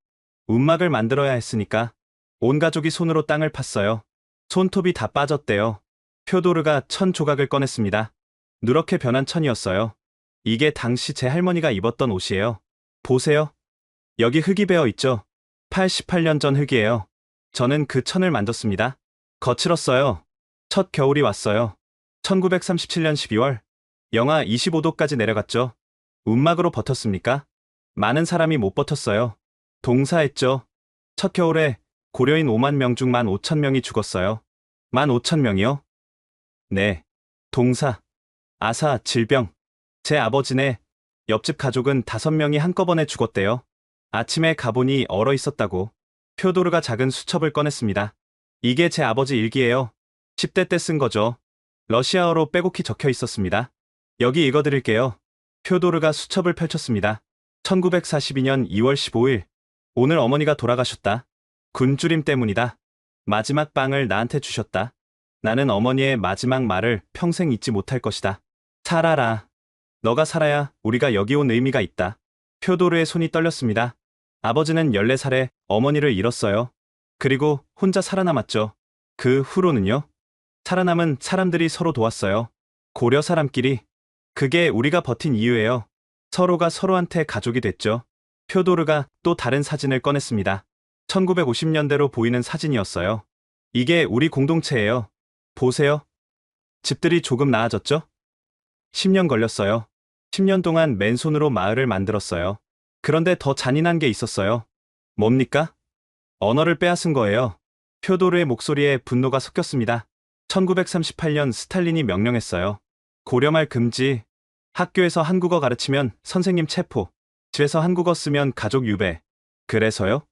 S4: 움막을 만들어야 했으니까 온 가족이 손으로 땅을 팠어요. 손톱이 다 빠졌대요. 표도르가 천 조각을 꺼냈습니다. 누렇게 변한 천이었어요. 이게 당시 제 할머니가 입었던 옷이에요. 보세요. 여기 흙이 배어 있죠. 88년 전 흙이에요. 저는 그 천을 만졌습니다. 거칠었어요. 첫 겨울이 왔어요. 1937년 12월. 영하 25도까지 내려갔죠. 움막으로 버텼습니까? 많은 사람이 못 버텼어요. 동사했죠. 첫 겨울에 고려인 5만 명 중 15,000명이 죽었어요. 15,000명이요? 네. 동사. 아사, 질병. 제 아버지네 옆집 가족은 5명이 한꺼번에 죽었대요. 아침에 가보니 얼어 있었다고. 표도르가 작은 수첩을 꺼냈습니다. 이게 제 아버지 일기예요. 10대 때 쓴 거죠. 러시아어로 빼곡히 적혀 있었습니다. 여기 읽어드릴게요. 표도르가 수첩을 펼쳤습니다. 1942년 2월 15일. 오늘 어머니가 돌아가셨다. 굶주림 때문이다. 마지막 빵을 나한테 주셨다. 나는 어머니의 마지막 말을 평생 잊지 못할 것이다. 살아라. 너가 살아야 우리가 여기 온 의미가 있다. 표도르의 손이 떨렸습니다. 아버지는 14살에 어머니를 잃었어요. 그리고 혼자 살아남았죠. 그 후로는요? 살아남은 사람들이 서로 도왔어요. 고려 사람끼리. 그게 우리가 버틴 이유예요. 서로가 서로한테 가족이 됐죠. 표도르가 또 다른 사진을 꺼냈습니다. 1950년대로 보이는 사진이었어요. 이게 우리 공동체예요. 보세요. 집들이 조금 나아졌죠? 10년 걸렸어요. 10년 동안 맨손으로 마을을 만들었어요. 그런데 더 잔인한 게 있었어요. 뭡니까? 언어를 빼앗은 거예요. 표도르의 목소리에 분노가 섞였습니다. 1938년 스탈린이 명령했어요. 고려말 금지. 학교에서 한국어 가르치면 선생님 체포. 집에서 한국어 쓰면 가족 유배. 그래서요?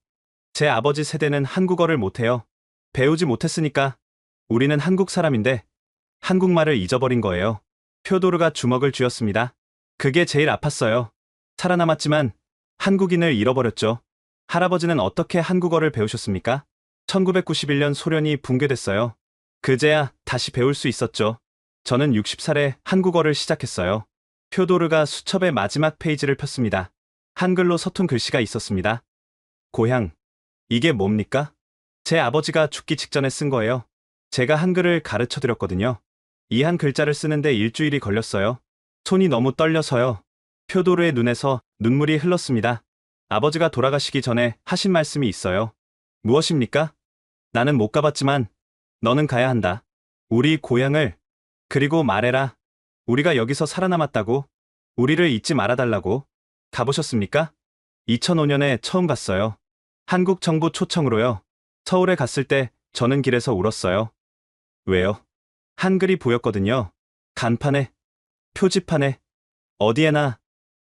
S4: 제 아버지 세대는 한국어를 못해요. 배우지 못했으니까. 우리는 한국 사람인데 한국말을 잊어버린 거예요. 표도르가 주먹을 쥐었습니다. 그게 제일 아팠어요. 살아남았지만 한국인을 잃어버렸죠. 할아버지는 어떻게 한국어를 배우셨습니까? 1991년 소련이 붕괴됐어요. 그제야 다시 배울 수 있었죠. 저는 60살에 한국어를 시작했어요. 표도르가 수첩의 마지막 페이지를 폈습니다. 한글로 서툰 글씨가 있었습니다. 고향. 이게 뭡니까? 제 아버지가 죽기 직전에 쓴 거예요. 제가 한글을 가르쳐 드렸거든요. 이 한 글자를 쓰는데 일주일이 걸렸어요. 손이 너무 떨려서요. 표도르의 눈에서 눈물이 흘렀습니다. 아버지가 돌아가시기 전에 하신 말씀이 있어요. 무엇입니까? 나는 못 가봤지만 너는 가야 한다. 우리 고향을. 그리고 말해라. 우리가 여기서 살아남았다고. 우리를 잊지 말아달라고. 가보셨습니까? 2005년에 처음 갔어요. 한국 정부 초청으로요. 서울에 갔을 때 저는 길에서 울었어요. 왜요? 한글이 보였거든요. 간판에, 표지판에, 어디에나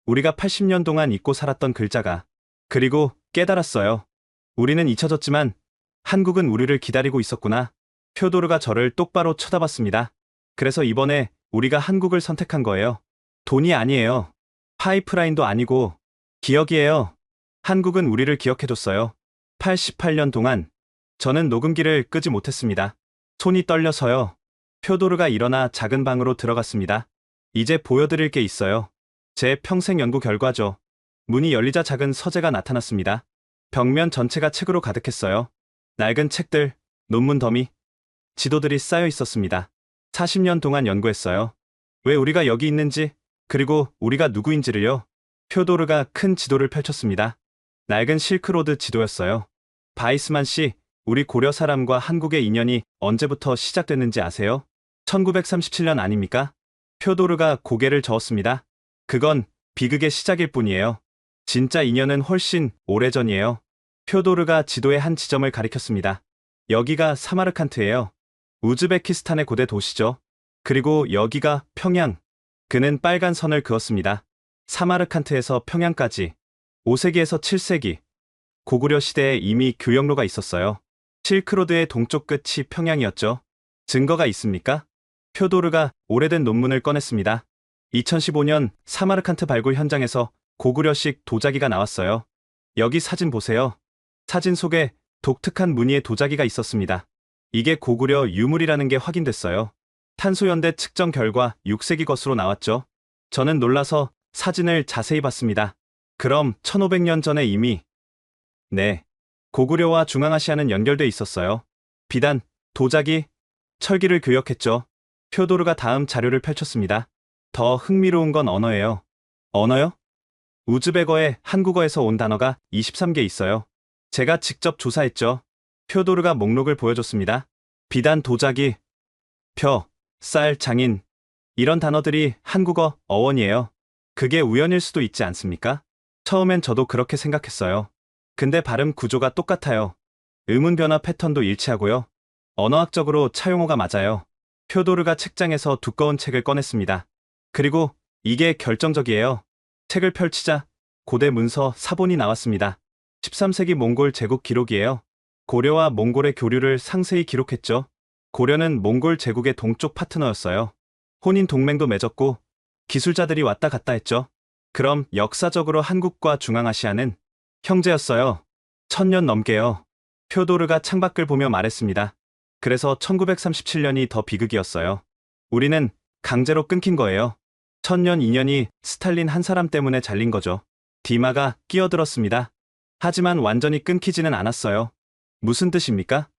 S4: 우리가 80년 동안 잊고 살았던 글자가. 그리고 깨달았어요. 우리는 잊혀졌지만 한국은 우리를 기다리고 있었구나. 표도르가 저를 똑바로 쳐다봤습니다. 그래서 이번에 우리가 한국을 선택한 거예요. 돈이 아니에요. 파이프라인도 아니고 기억이에요. 한국은 우리를 기억해줬어요. 88년 동안 저는 녹음기를 끄지 못했습니다. 손이 떨려서요. 표도르가 일어나 작은 방으로 들어갔습니다. 이제 보여드릴 게 있어요. 제 평생 연구 결과죠. 문이 열리자 작은 서재가 나타났습니다. 벽면 전체가 책으로 가득했어요. 낡은 책들, 논문 더미, 지도들이 쌓여 있었습니다. 40년 동안 연구했어요. 왜 우리가 여기 있는지, 그리고 우리가 누구인지를요. 표도르가 큰 지도를 펼쳤습니다. 낡은 실크로드 지도였어요. 바이스만 씨, 우리 고려 사람과 한국의 인연이 언제부터 시작됐는지 아세요? 1937년 아닙니까? 표도르가 고개를 저었습니다. 그건 비극의 시작일 뿐이에요. 진짜 인연은 훨씬 오래전이에요. 표도르가 지도의 한 지점을 가리켰습니다. 여기가 사마르칸트예요. 우즈베키스탄의 고대 도시죠. 그리고 여기가 평양. 그는 빨간 선을 그었습니다. 사마르칸트에서 평양까지 5세기에서 7세기. 고구려 시대에 이미 교역로가 있었어요. 실크로드의 동쪽 끝이 평양이었죠. 증거가 있습니까? 표도르가 오래된 논문을 꺼냈습니다. 2015년 사마르칸트 발굴 현장에서 고구려식 도자기가 나왔어요. 여기 사진 보세요. 사진 속에 독특한 무늬의 도자기가 있었습니다. 이게 고구려 유물이라는 게 확인됐어요. 탄소연대 측정 결과 6세기 것으로 나왔죠. 저는 놀라서 사진을 자세히 봤습니다. 그럼 1500년 전에 이미 네, 고구려와 중앙아시아는 연결돼 있었어요. 비단, 도자기, 철기를 교역했죠. 표도르가 다음 자료를 펼쳤습니다. 더 흥미로운 건 언어예요. 언어요? 우즈베거에 한국어에서 온 단어가 23개 있어요. 제가 직접 조사했죠. 표도르가 목록을 보여줬습니다. 비단, 도자기, 표, 쌀, 장인. 이런 단어들이 한국어 어원이에요. 그게 우연일 수도 있지 않습니까? 처음엔 저도 그렇게 생각했어요. 근데 발음 구조가 똑같아요. 음운 변화 패턴도 일치하고요. 언어학적으로 차용어가 맞아요. 표도르가 책장에서 두꺼운 책을 꺼냈습니다. 그리고 이게 결정적이에요. 책을 펼치자 고대 문서 사본이 나왔습니다. 13세기 몽골 제국 기록이에요. 고려와 몽골의 교류를 상세히 기록했죠. 고려는 몽골 제국의 동쪽 파트너였어요. 혼인 동맹도 맺었고 기술자들이 왔다 갔다 했죠. 그럼 역사적으로 한국과 중앙아시아는 형제였어요. 1000년 넘게요. 표도르가 창밖을 보며 말했습니다. 그래서 1937년이 더 비극이었어요. 우리는 강제로 끊긴 거예요. 1000년 인연이 스탈린 한 사람 때문에 잘린 거죠. 디마가 끼어들었습니다. 하지만 완전히 끊기지는 않았어요. 무슨 뜻입니까?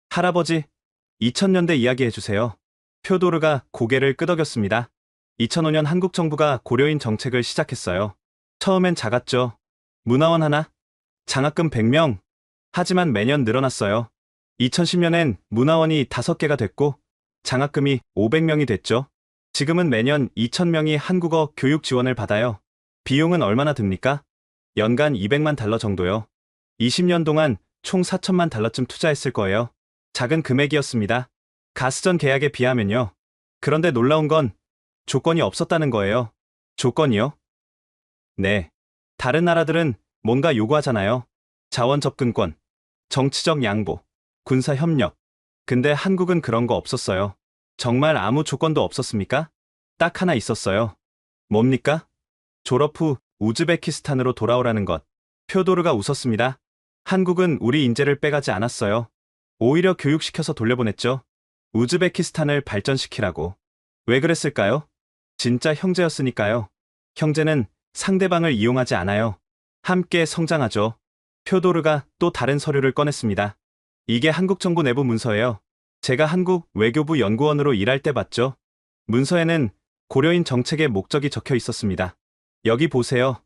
S4: 할아버지, 2000년대 이야기 해주세요. 표도르가 고개를 끄덕였습니다. 2005년 한국 정부가 고려인 정책을 시작했어요. 처음엔 작았죠. 문화원 하나, 장학금 100명. 하지만 매년 늘어났어요. 2010년엔 문화원이 5개가 됐고 장학금이 500명이 됐죠. 지금은 매년 2000명이 한국어 교육 지원을 받아요. 비용은 얼마나 듭니까? 연간 200만 달러 정도요. 20년 동안 총 4천만 달러쯤 투자했을 거예요. 작은 금액이었습니다. 가스전 계약에 비하면요. 그런데 놀라운 건 조건이 없었다는 거예요. 조건이요? 네. 다른 나라들은 뭔가 요구하잖아요. 자원 접근권, 정치적 양보, 군사 협력. 근데 한국은 그런 거 없었어요. 정말 아무 조건도 없었습니까? 딱 하나 있었어요. 뭡니까? 졸업 후 우즈베키스탄으로 돌아오라는 것. 표도르가 웃었습니다. 한국은 우리 인재를 빼가지 않았어요. 오히려 교육시켜서 돌려보냈죠. 우즈베키스탄을 발전시키라고. 왜 그랬을까요? 진짜 형제였으니까요. 형제는 상대방을 이용하지 않아요. 함께 성장하죠. 표도르가 또 다른 서류를 꺼냈습니다. 이게 한국 정부 내부 문서예요. 제가 한국 외교부 연구원으로 일할 때 봤죠. 문서에는 고려인 정책의 목적이 적혀 있었습니다. 여기 보세요.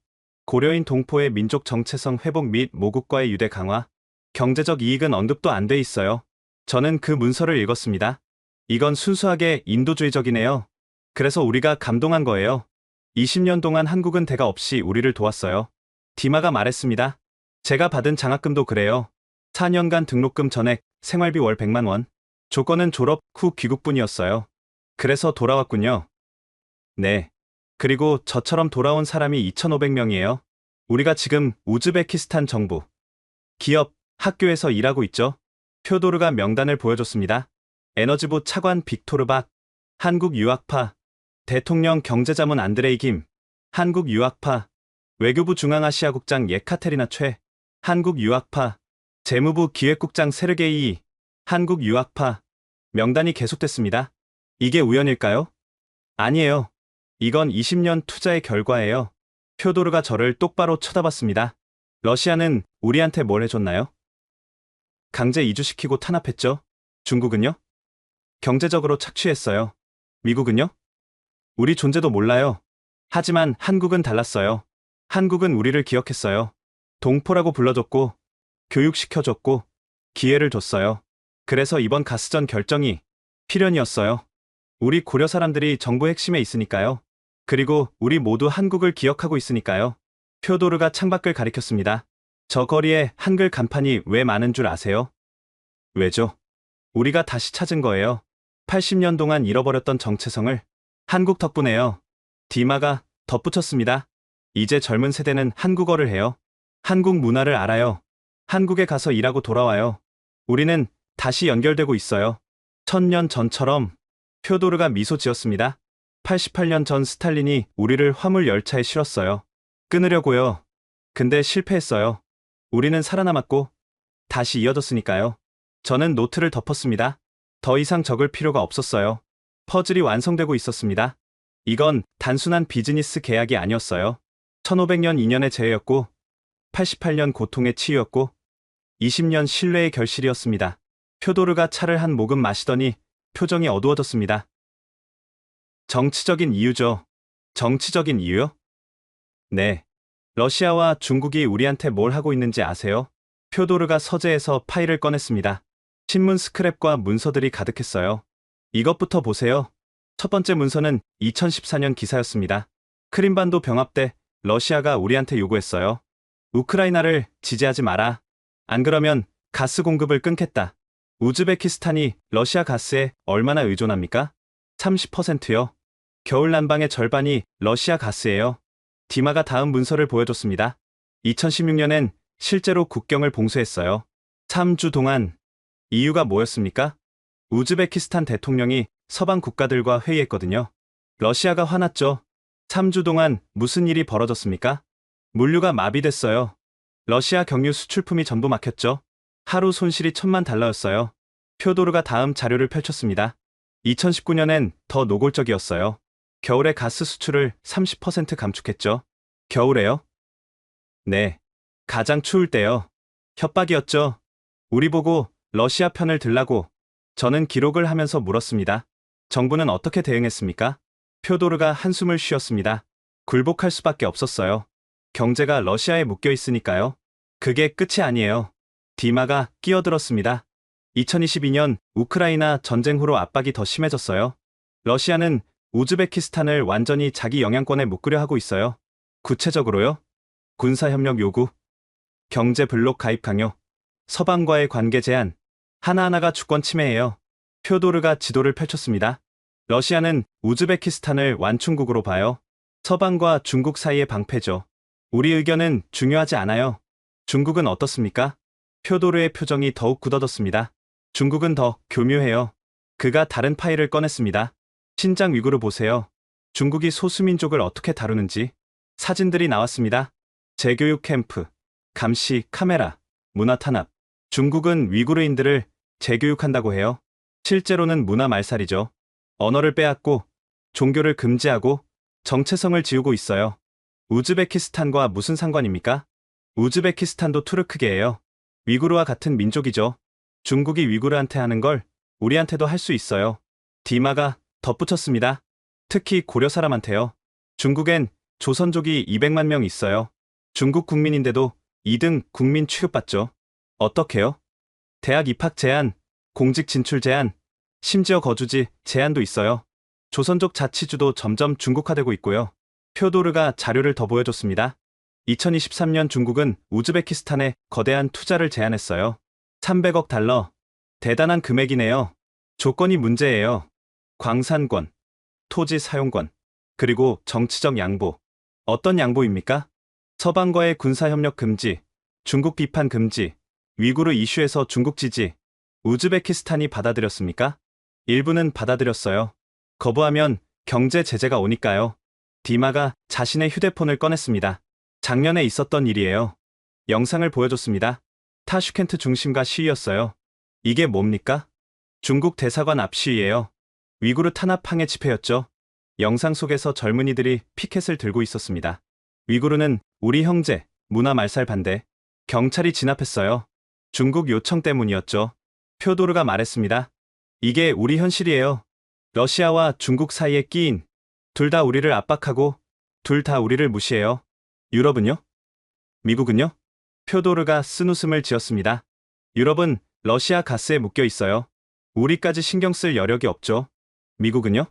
S4: 고려인 동포의 민족 정체성 회복 및 모국과의 유대 강화, 경제적 이익은 언급도 안 돼 있어요. 저는 그 문서를 읽었습니다. 이건 순수하게 인도주의적이네요. 그래서 우리가 감동한 거예요. 20년 동안 한국은 대가 없이 우리를 도왔어요. 디마가 말했습니다. 제가 받은 장학금도 그래요. 4년간 등록금 전액, 생활비 월 100만 원. 조건은 졸업 후 귀국뿐이었어요. 그래서 돌아왔군요. 네. 그리고 저처럼 돌아온 사람이 2,500명이에요. 우리가 지금 우즈베키스탄 정부, 기업, 학교에서 일하고 있죠. 표도르가 명단을 보여줬습니다. 에너지부 차관 빅토르 박, 한국 유학파, 대통령 경제자문 안드레이 김, 한국 유학파, 외교부 중앙아시아국장 예카테리나 최, 한국 유학파, 재무부 기획국장 세르게이, 한국 유학파. 명단이 계속됐습니다. 이게 우연일까요? 아니에요. 이건 20년 투자의 결과예요. 표도르가 저를 똑바로 쳐다봤습니다. 러시아는 우리한테 뭘 해줬나요? 강제 이주시키고 탄압했죠. 중국은요? 경제적으로 착취했어요. 미국은요? 우리 존재도 몰라요. 하지만 한국은 달랐어요. 한국은 우리를 기억했어요. 동포라고 불러줬고, 교육시켜줬고, 기회를 줬어요. 그래서 이번 가스전 결정이 필연이었어요. 우리 고려 사람들이 정부 핵심에 있으니까요. 그리고 우리 모두 한국을 기억하고 있으니까요. 표도르가 창밖을 가리켰습니다. 저 거리에 한글 간판이 왜 많은 줄 아세요? 왜죠? 우리가 다시 찾은 거예요. 80년 동안 잃어버렸던 정체성을 한국 덕분에요. 디마가 덧붙였습니다. 이제 젊은 세대는 한국어를 해요. 한국 문화를 알아요. 한국에 가서 일하고 돌아와요. 우리는 다시 연결되고 있어요. 1000년 전처럼. 표도르가 미소 지었습니다. 88년 전 스탈린이 우리를 화물 열차에 실었어요. 끊으려고요. 근데 실패했어요. 우리는 살아남았고 다시 이어졌으니까요. 저는 노트를 덮었습니다. 더 이상 적을 필요가 없었어요. 퍼즐이 완성되고 있었습니다. 이건 단순한 비즈니스 계약이 아니었어요. 1500년 인연의 재회였고 88년 고통의 치유였고 20년 신뢰의 결실이었습니다. 표도르가 차를 한 모금 마시더니 표정이 어두워졌습니다. 정치적인 이유죠. 정치적인 이유요? 네. 러시아와 중국이 우리한테 뭘 하고 있는지 아세요? 표도르가 서재에서 파일을 꺼냈습니다. 신문 스크랩과 문서들이 가득했어요. 이것부터 보세요. 첫 번째 문서는 2014년 기사였습니다. 크림반도 병합 때 러시아가 우리한테 요구했어요. 우크라이나를 지지하지 마라. 안 그러면 가스 공급을 끊겠다. 우즈베키스탄이 러시아 가스에 얼마나 의존합니까? 30%요. 겨울 난방의 절반이 러시아 가스예요. 디마가 다음 문서를 보여줬습니다. 2016년엔 실제로 국경을 봉쇄했어요. 3주 동안. 이유가 뭐였습니까? 우즈베키스탄 대통령이 서방 국가들과 회의했거든요. 러시아가 화났죠. 3주 동안 무슨 일이 벌어졌습니까? 물류가 마비됐어요. 러시아 경유 수출품이 전부 막혔죠. 하루 손실이 $10,000,000였어요. 표도르가 다음 자료를 펼쳤습니다. 2019년엔 더 노골적이었어요. 겨울에 가스 수출을 30% 감축했죠. 겨울에요? 네. 가장 추울 때요. 협박이었죠. 우리 보고 러시아 편을 들라고. 저는 기록을 하면서 물었습니다. 정부는 어떻게 대응했습니까? 표도르가 한숨을 쉬었습니다. 굴복할 수밖에 없었어요. 경제가 러시아에 묶여 있으니까요. 그게 끝이 아니에요. 디마가 끼어들었습니다. 2022년 우크라이나 전쟁 후로 압박이 더 심해졌어요. 러시아는 우즈베키스탄을 완전히 자기 영향권에 묶으려 하고 있어요. 구체적으로요? 군사협력 요구, 경제 블록 가입 강요, 서방과의 관계 제한, 하나하나가 주권 침해예요. 표도르가 지도를 펼쳤습니다. 러시아는 우즈베키스탄을 완충국으로 봐요. 서방과 중국 사이의 방패죠. 우리 의견은 중요하지 않아요. 중국은 어떻습니까? 표도르의 표정이 더욱 굳어졌습니다. 중국은 더 교묘해요. 그가 다른 파일을 꺼냈습니다. 신장 위구르 보세요. 중국이 소수민족을 어떻게 다루는지. 사진들이 나왔습니다. 재교육 캠프, 감시, 카메라, 문화 탄압. 중국은 위구르인들을 재교육한다고 해요. 실제로는 문화 말살이죠. 언어를 빼앗고, 종교를 금지하고, 정체성을 지우고 있어요. 우즈베키스탄과 무슨 상관입니까? 우즈베키스탄도 투르크계예요. 위구르와 같은 민족이죠. 중국이 위구르한테 하는 걸 우리한테도 할 수 있어요. 디마가 덧붙였습니다. 특히 고려 사람한테요. 중국엔 조선족이 200만 명 있어요. 중국 국민인데도 2등 국민 취급받죠. 어떻게요? 대학 입학 제한, 공직 진출 제한, 심지어 거주지 제한도 있어요. 조선족 자치주도 점점 중국화되고 있고요. 표도르가 자료를 더 보여줬습니다. 2023년 중국은 우즈베키스탄에 거대한 투자를 제안했어요. 300억 달러. 대단한 금액이네요. 조건이 문제예요. 광산권, 토지 사용권, 그리고 정치적 양보. 어떤 양보입니까? 서방과의 군사협력 금지, 중국 비판 금지, 위구르 이슈에서 중국 지지. 우즈베키스탄이 받아들였습니까? 일부는 받아들였어요. 거부하면 경제 제재가 오니까요. 디마가 자신의 휴대폰을 꺼냈습니다. 작년에 있었던 일이에요. 영상을 보여줬습니다. 타슈켄트 중심가 시위였어요. 이게 뭡니까? 중국 대사관 앞 시위예요. 위구르 탄압 항해 집회였죠. 영상 속에서 젊은이들이 피켓을 들고 있었습니다. 위구르는 우리 형제, 문화 말살 반대. 경찰이 진압했어요. 중국 요청 때문이었죠. 표도르가 말했습니다. 이게 우리 현실이에요. 러시아와 중국 사이에 끼인, 둘 다 우리를 압박하고, 둘 다 우리를 무시해요. 유럽은요? 미국은요? 표도르가 쓴웃음을 지었습니다. 유럽은 러시아 가스에 묶여 있어요. 우리까지 신경 쓸 여력이 없죠. 미국은요?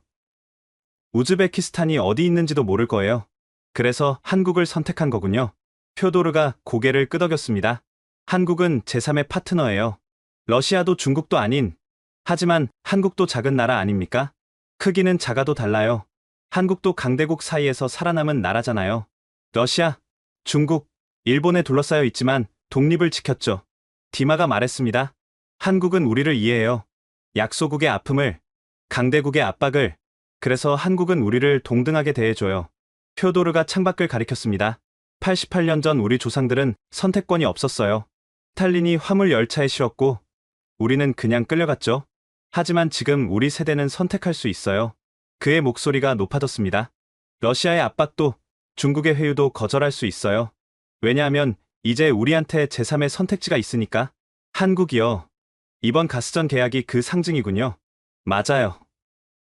S4: 우즈베키스탄이 어디 있는지도 모를 거예요. 그래서 한국을 선택한 거군요. 표도르가 고개를 끄덕였습니다. 한국은 제3의 파트너예요. 러시아도 중국도 아닌 하지만 한국도 작은 나라 아닙니까? 크기는 작아도 달라요. 한국도 강대국 사이에서 살아남은 나라잖아요. 러시아, 중국, 일본에 둘러싸여 있지만 독립을 지켰죠. 디마가 말했습니다. 한국은 우리를 이해해요. 약소국의 아픔을, 강대국의 압박을, 그래서 한국은 우리를 동등하게 대해줘요. 표도르가 창밖을 가리켰습니다. 88년 전 우리 조상들은 선택권이 없었어요. 스탈린이 화물 열차에 실었고 우리는 그냥 끌려갔죠. 하지만 지금 우리 세대는 선택할 수 있어요. 그의 목소리가 높아졌습니다. 러시아의 압박도 중국의 회유도 거절할 수 있어요. 왜냐하면 이제 우리한테 제3의 선택지가 있으니까. 한국이요. 이번 가스전 계약이 그 상징이군요. 맞아요.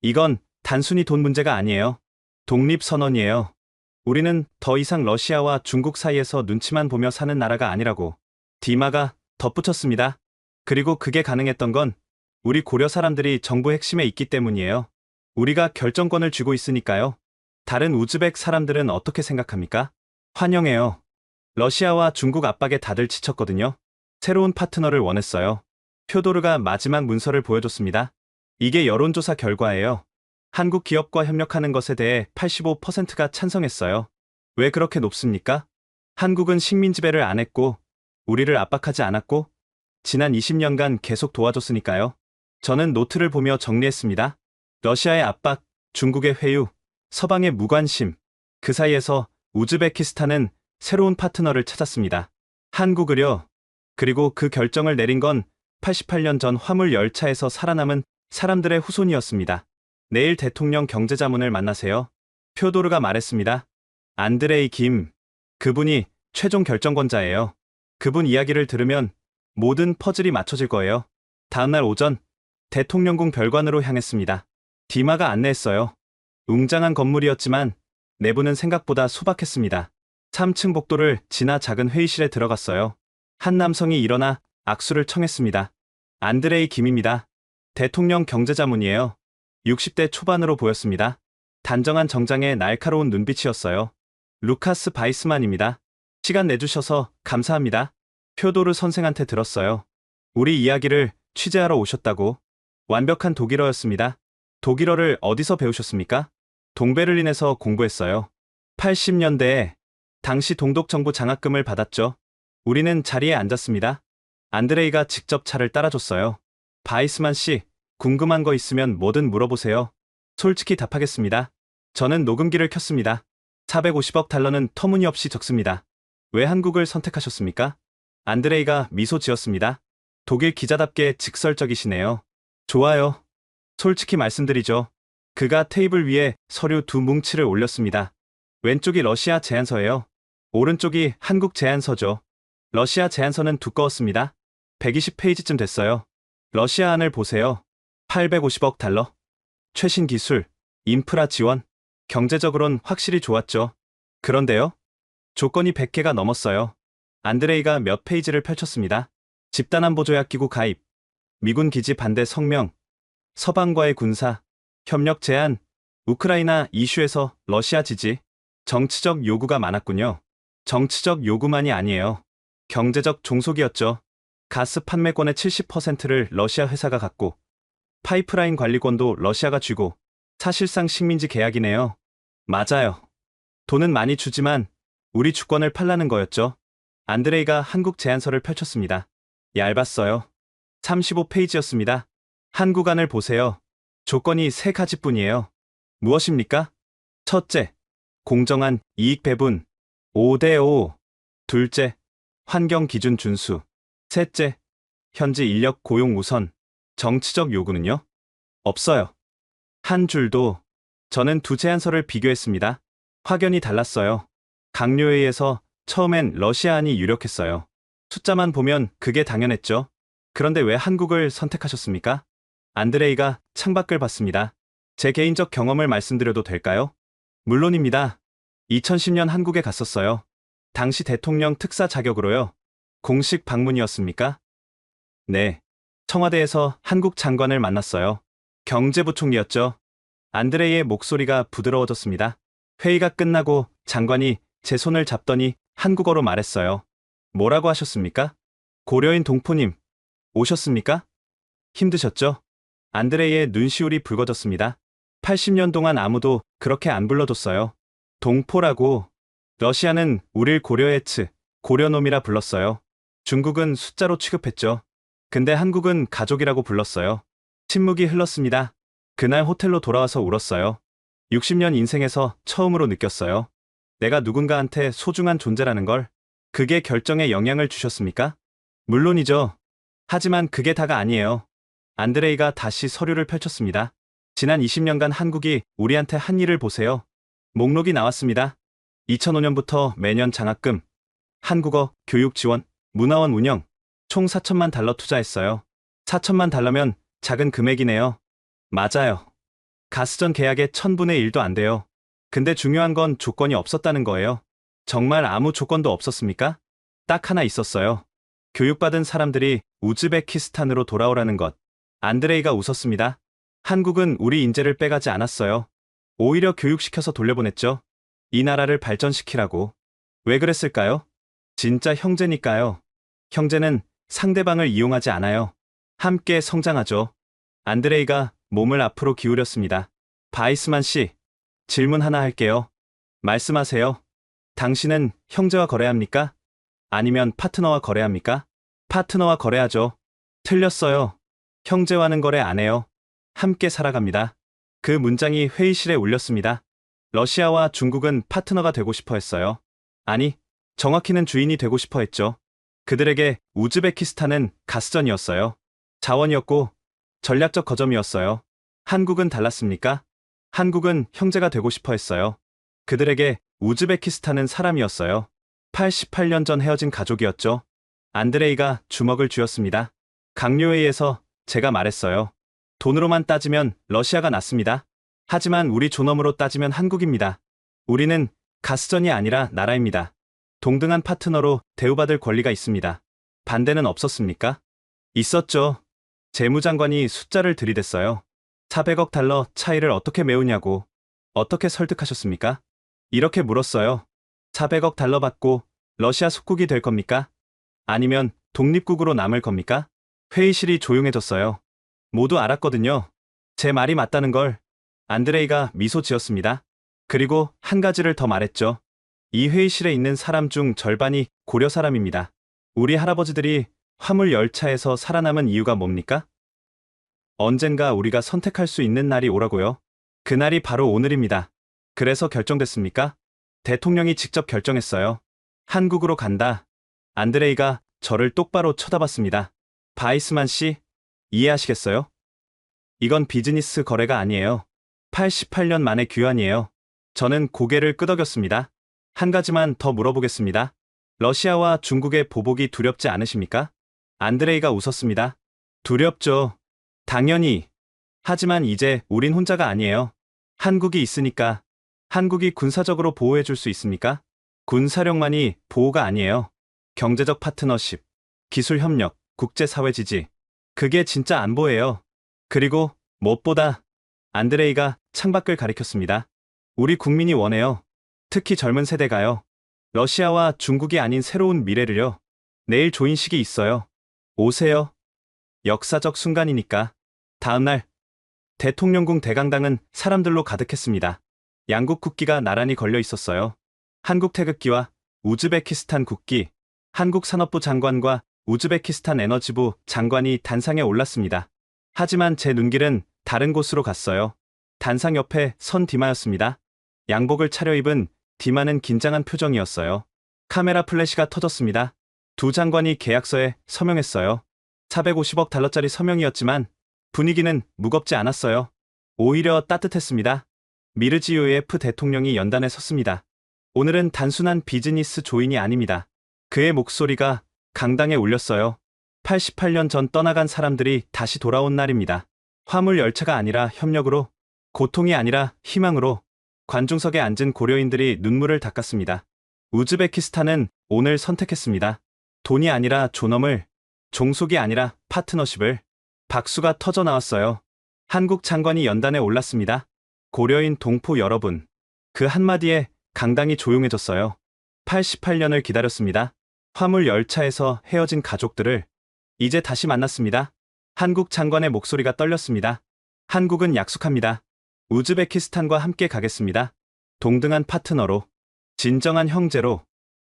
S4: 이건 단순히 돈 문제가 아니에요. 독립선언이에요. 우리는 더 이상 러시아와 중국 사이에서 눈치만 보며 사는 나라가 아니라고. 디마가 덧붙였습니다. 그리고 그게 가능했던 건 우리 고려 사람들이 정부 핵심에 있기 때문이에요. 우리가 결정권을 쥐고 있으니까요. 다른 우즈벡 사람들은 어떻게 생각합니까? 환영해요. 러시아와 중국 압박에 다들 지쳤거든요. 새로운 파트너를 원했어요. 표도르가 마지막 문서를 보여줬습니다. 이게 여론조사 결과예요. 한국 기업과 협력하는 것에 대해 85%가 찬성했어요. 왜 그렇게 높습니까? 한국은 식민 지배를 안 했고, 우리를 압박하지 않았고, 지난 20년간 계속 도와줬으니까요. 저는 노트를 보며 정리했습니다. 러시아의 압박, 중국의 회유, 서방의 무관심. 그 사이에서 우즈베키스탄은 새로운 파트너를 찾았습니다. 한국을요. 그리고 그 결정을 내린 건 88년 전 화물 열차에서 살아남은 사람들의 후손이었습니다. 내일 대통령 경제자문을 만나세요. 표도르가 말했습니다. 안드레이 김. 그분이 최종 결정권자예요. 그분 이야기를 들으면 모든 퍼즐이 맞춰질 거예요. 다음날 오전 대통령궁 별관으로 향했습니다. 디마가 안내했어요. 웅장한 건물이었지만 내부는 생각보다 소박했습니다. 3층 복도를 지나 작은 회의실에 들어갔어요. 한 남성이 일어나 악수를 청했습니다. 안드레이 김입니다. 대통령 경제자문이에요. 60대 초반으로 보였습니다. 단정한 정장에 날카로운 눈빛이었어요. 루카스 바이스만입니다. 시간 내주셔서 감사합니다. 표도르 선생한테 들었어요. 우리 이야기를 취재하러 오셨다고. 완벽한 독일어였습니다. 독일어를 어디서 배우셨습니까? 동베를린에서 공부했어요. 80년대에 당시 동독정부 장학금을 받았죠. 우리는 자리에 앉았습니다. 안드레이가 직접 차를 따라줬어요. 바이스만 씨, 궁금한 거 있으면 뭐든 물어보세요. 솔직히 답하겠습니다. 저는 녹음기를 켰습니다. 450억 달러는 터무니없이 적습니다. 왜 한국을 선택하셨습니까? 안드레이가 미소 지었습니다. 독일 기자답게 직설적이시네요. 좋아요. 솔직히 말씀드리죠. 그가 테이블 위에 서류 두 뭉치를 올렸습니다. 왼쪽이 러시아 제안서예요. 오른쪽이 한국 제안서죠. 러시아 제안서는 두꺼웠습니다. 120페이지쯤 됐어요. 러시아 안을 보세요. 850억 달러. 최신 기술, 인프라 지원. 경제적으론 확실히 좋았죠. 그런데요. 조건이 100개가 넘었어요. 안드레이가 몇 페이지를 펼쳤습니다. 집단안보조약기구 가입, 미군 기지 반대 성명, 서방과의 군사, 협력 제한, 우크라이나 이슈에서 러시아 지지. 정치적 요구가 많았군요. 정치적 요구만이 아니에요. 경제적 종속이었죠. 가스 판매권의 70%를 러시아 회사가 갖고, 파이프라인 관리권도 러시아가 쥐고, 사실상 식민지 계약이네요. 맞아요. 돈은 많이 주지만 우리 주권을 팔라는 거였죠. 안드레이가 한국 제안서를 펼쳤습니다. 얇았어요. 35페이지였습니다. 한국 안을 보세요. 조건이 3가지뿐이에요. 무엇입니까? 첫째, 공정한 이익 배분 5대5. 둘째, 환경 기준 준수. 셋째, 현지 인력 고용 우선. 정치적 요구는요? 없어요. 한 줄도. 저는 두 제안서를 비교했습니다. 확연히 달랐어요. 강요회의에서 처음엔 러시아안이 유력했어요. 숫자만 보면 그게 당연했죠. 그런데 왜 한국을 선택하셨습니까? 안드레이가 창밖을 봤습니다. 제 개인적 경험을 말씀드려도 될까요? 물론입니다. 2010년 한국에 갔었어요. 당시 대통령 특사 자격으로요. 공식 방문이었습니까? 네. 청와대에서 한국 장관을 만났어요. 경제부총리였죠. 안드레이의 목소리가 부드러워졌습니다. 회의가 끝나고 장관이 제 손을 잡더니 한국어로 말했어요. 뭐라고 하셨습니까? 고려인 동포님, 오셨습니까? 힘드셨죠? 안드레이의 눈시울이 붉어졌습니다. 80년 동안 아무도 그렇게 안 불러줬어요. 동포라고. 러시아는 우릴 고려에츠, 고려놈이라 불렀어요. 중국은 숫자로 취급했죠. 근데 한국은 가족이라고 불렀어요. 침묵이 흘렀습니다. 그날 호텔로 돌아와서 울었어요. 60년 인생에서 처음으로 느꼈어요. 내가 누군가한테 소중한 존재라는 걸. 그게 결정에 영향을 주셨습니까? 물론이죠. 하지만 그게 다가 아니에요. 안드레이가 다시 서류를 펼쳤습니다. 지난 20년간 한국이 우리한테 한 일을 보세요. 목록이 나왔습니다. 2005년부터 매년 장학금, 한국어, 교육 지원, 문화원 운영, 총 4천만 달러 투자했어요. 4천만 달러면 작은 금액이네요. 맞아요. 가스전 계약의 1000분의 1도 안 돼요. 근데 중요한 건 조건이 없었다는 거예요. 정말 아무 조건도 없었습니까? 딱 하나 있었어요. 교육받은 사람들이 우즈베키스탄으로 돌아오라는 것. 안드레이가 웃었습니다. 한국은 우리 인재를 빼가지 않았어요. 오히려 교육시켜서 돌려보냈죠. 이 나라를 발전시키라고. 왜 그랬을까요? 진짜 형제니까요. 형제는 상대방을 이용하지 않아요. 함께 성장하죠. 안드레이가 몸을 앞으로 기울였습니다. 바이스만 씨, 질문 하나 할게요. 말씀하세요. 당신은 형제와 거래합니까? 아니면 파트너와 거래합니까? 파트너와 거래하죠. 틀렸어요. 형제와는 거래 안 해요. 함께 살아갑니다. 그 문장이 회의실에 울렸습니다. 러시아와 중국은 파트너가 되고 싶어 했어요. 아니, 정확히는 주인이 되고 싶어 했죠. 그들에게 우즈베키스탄은 가스전이었어요. 자원이었고 전략적 거점이었어요. 한국은 달랐습니까? 한국은 형제가 되고 싶어 했어요. 그들에게 우즈베키스탄은 사람이었어요. 88년 전 헤어진 가족이었죠. 안드레이가 주먹을 쥐었습니다. 강요회의에서 제가 말했어요. 돈으로만 따지면 러시아가 낫습니다. 하지만 우리 존엄으로 따지면 한국입니다. 우리는 가스전이 아니라 나라입니다. 동등한 파트너로 대우받을 권리가 있습니다. 반대는 없었습니까? 있었죠. 재무장관이 숫자를 들이댔어요. 400억 달러 차이를 어떻게 메우냐고. 어떻게 설득하셨습니까? 이렇게 물었어요. 400억 달러 받고 러시아 속국이 될 겁니까? 아니면 독립국으로 남을 겁니까? 회의실이 조용해졌어요. 모두 알았거든요. 제 말이 맞다는 걸. 안드레이가 미소 지었습니다. 그리고 한 가지를 더 말했죠. 이 회의실에 있는 사람 중 절반이 고려 사람입니다. 우리 할아버지들이 화물 열차에서 살아남은 이유가 뭡니까? 언젠가 우리가 선택할 수 있는 날이 오라고요. 그날이 바로 오늘입니다. 그래서 결정됐습니까? 대통령이 직접 결정했어요. 한국으로 간다. 안드레이가 저를 똑바로 쳐다봤습니다. 바이스만 씨, 이해하시겠어요? 이건 비즈니스 거래가 아니에요. 88년 만의 귀환이에요. 저는 고개를 끄덕였습니다. 한 가지만 더 물어보겠습니다. 러시아와 중국의 보복이 두렵지 않으십니까? 안드레이가 웃었습니다. 두렵죠. 당연히. 하지만 이제 우린 혼자가 아니에요. 한국이 있으니까. 한국이 군사적으로 보호해줄 수 있습니까? 군사력만이 보호가 아니에요. 경제적 파트너십, 기술 협력, 국제사회 지지. 그게 진짜 안보예요. 그리고 무엇보다 안드레이가 창밖을 가리켰습니다. 우리 국민이 원해요. 특히 젊은 세대가요. 러시아와 중국이 아닌 새로운 미래를요. 내일 조인식이 있어요. 오세요. 역사적 순간이니까. 다음날 대통령궁 대강당은 사람들로 가득했습니다. 양국 국기가 나란히 걸려 있었어요. 한국 태극기와 우즈베키스탄 국기, 한국 산업부 장관과 우즈베키스탄 에너지부 장관이 단상에 올랐습니다. 하지만 제 눈길은 다른 곳으로 갔어요. 단상 옆에 선 디마였습니다. 양복을 차려입은 디마는 긴장한 표정이었어요. 카메라 플래시가 터졌습니다. 두 장관이 계약서에 서명했어요. 450억 달러짜리 서명이었지만 분위기는 무겁지 않았어요. 오히려 따뜻했습니다. 미르지요예프 대통령이 연단에 섰습니다. 오늘은 단순한 비즈니스 조인이 아닙니다. 그의 목소리가 강당에 울렸어요. 88년 전 떠나간 사람들이 다시 돌아온 날입니다. 화물 열차가 아니라 협력으로, 고통이 아니라 희망으로. 관중석에 앉은 고려인들이 눈물을 닦았습니다. 우즈베키스탄은 오늘 선택했습니다. 돈이 아니라 존엄을, 종속이 아니라 파트너십을. 박수가 터져 나왔어요. 한국 장관이 연단에 올랐습니다. 고려인 동포 여러분. 그 한마디에 강당이 조용해졌어요. 88년을 기다렸습니다. 화물 열차에서 헤어진 가족들을 이제 다시 만났습니다. 한국 장관의 목소리가 떨렸습니다. 한국은 약속합니다. 우즈베키스탄과 함께 가겠습니다. 동등한 파트너로, 진정한 형제로,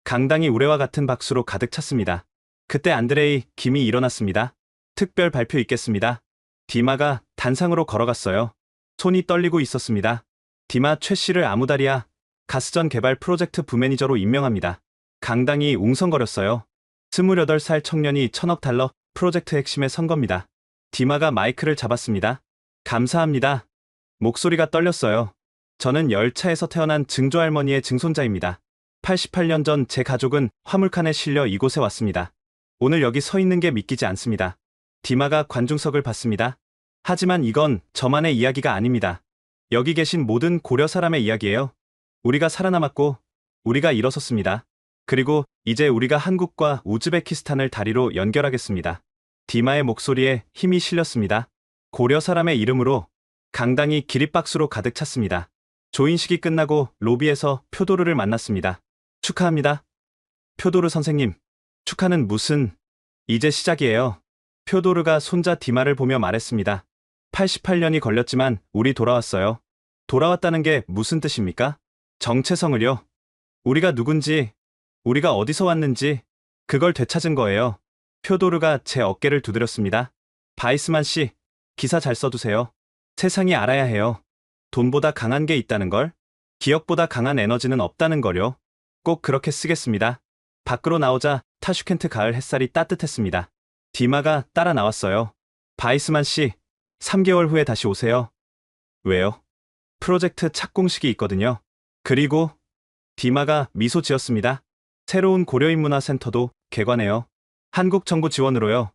S4: 강당이 우레와 같은 박수로 가득 찼습니다. 그때 안드레이 김이 일어났습니다. 특별 발표 있겠습니다. 디마가 단상으로 걸어갔어요. 손이 떨리고 있었습니다. 디마 최 씨를 아무다리아 가스전 개발 프로젝트 부매니저로 임명합니다. 강당이 웅성거렸어요. 28살 청년이 1,000억 달러 프로젝트 핵심에 선 겁니다. 디마가 마이크를 잡았습니다. 감사합니다. 목소리가 떨렸어요. 저는 열차에서 태어난 증조할머니의 증손자입니다. 88년 전 제 가족은 화물칸에 실려 이곳에 왔습니다. 오늘 여기 서 있는 게 믿기지 않습니다. 디마가 관중석을 받습니다. 하지만 이건 저만의 이야기가 아닙니다. 여기 계신 모든 고려 사람의 이야기예요. 우리가 살아남았고, 우리가 일어섰습니다. 그리고 이제 우리가 한국과 우즈베키스탄을 다리로 연결하겠습니다. 디마의 목소리에 힘이 실렸습니다. 고려 사람의 이름으로 강당이 기립박수로 가득 찼습니다. 조인식이 끝나고 로비에서 표도르를 만났습니다. 축하합니다. 표도르 선생님, 축하는 무슨, 이제 시작이에요. 표도르가 손자 디마를 보며 말했습니다. 88년이 걸렸지만 우리 돌아왔어요. 돌아왔다는 게 무슨 뜻입니까? 정체성을요. 우리가 누군지, 우리가 어디서 왔는지, 그걸 되찾은 거예요. 표도르가 제 어깨를 두드렸습니다. 바이스만 씨, 기사 잘 써두세요. 세상이 알아야 해요. 돈보다 강한 게 있다는 걸, 기억보다 강한 에너지는 없다는 걸요. 꼭 그렇게 쓰겠습니다. 밖으로 나오자 타슈켄트 가을 햇살이 따뜻했습니다. 디마가 따라 나왔어요. 바이스만 씨, 3개월 후에 다시 오세요. 왜요? 프로젝트 착공식이 있거든요. 그리고 디마가 미소 지었습니다. 새로운 고려인문화센터도 개관해요. 한국 정부 지원으로요.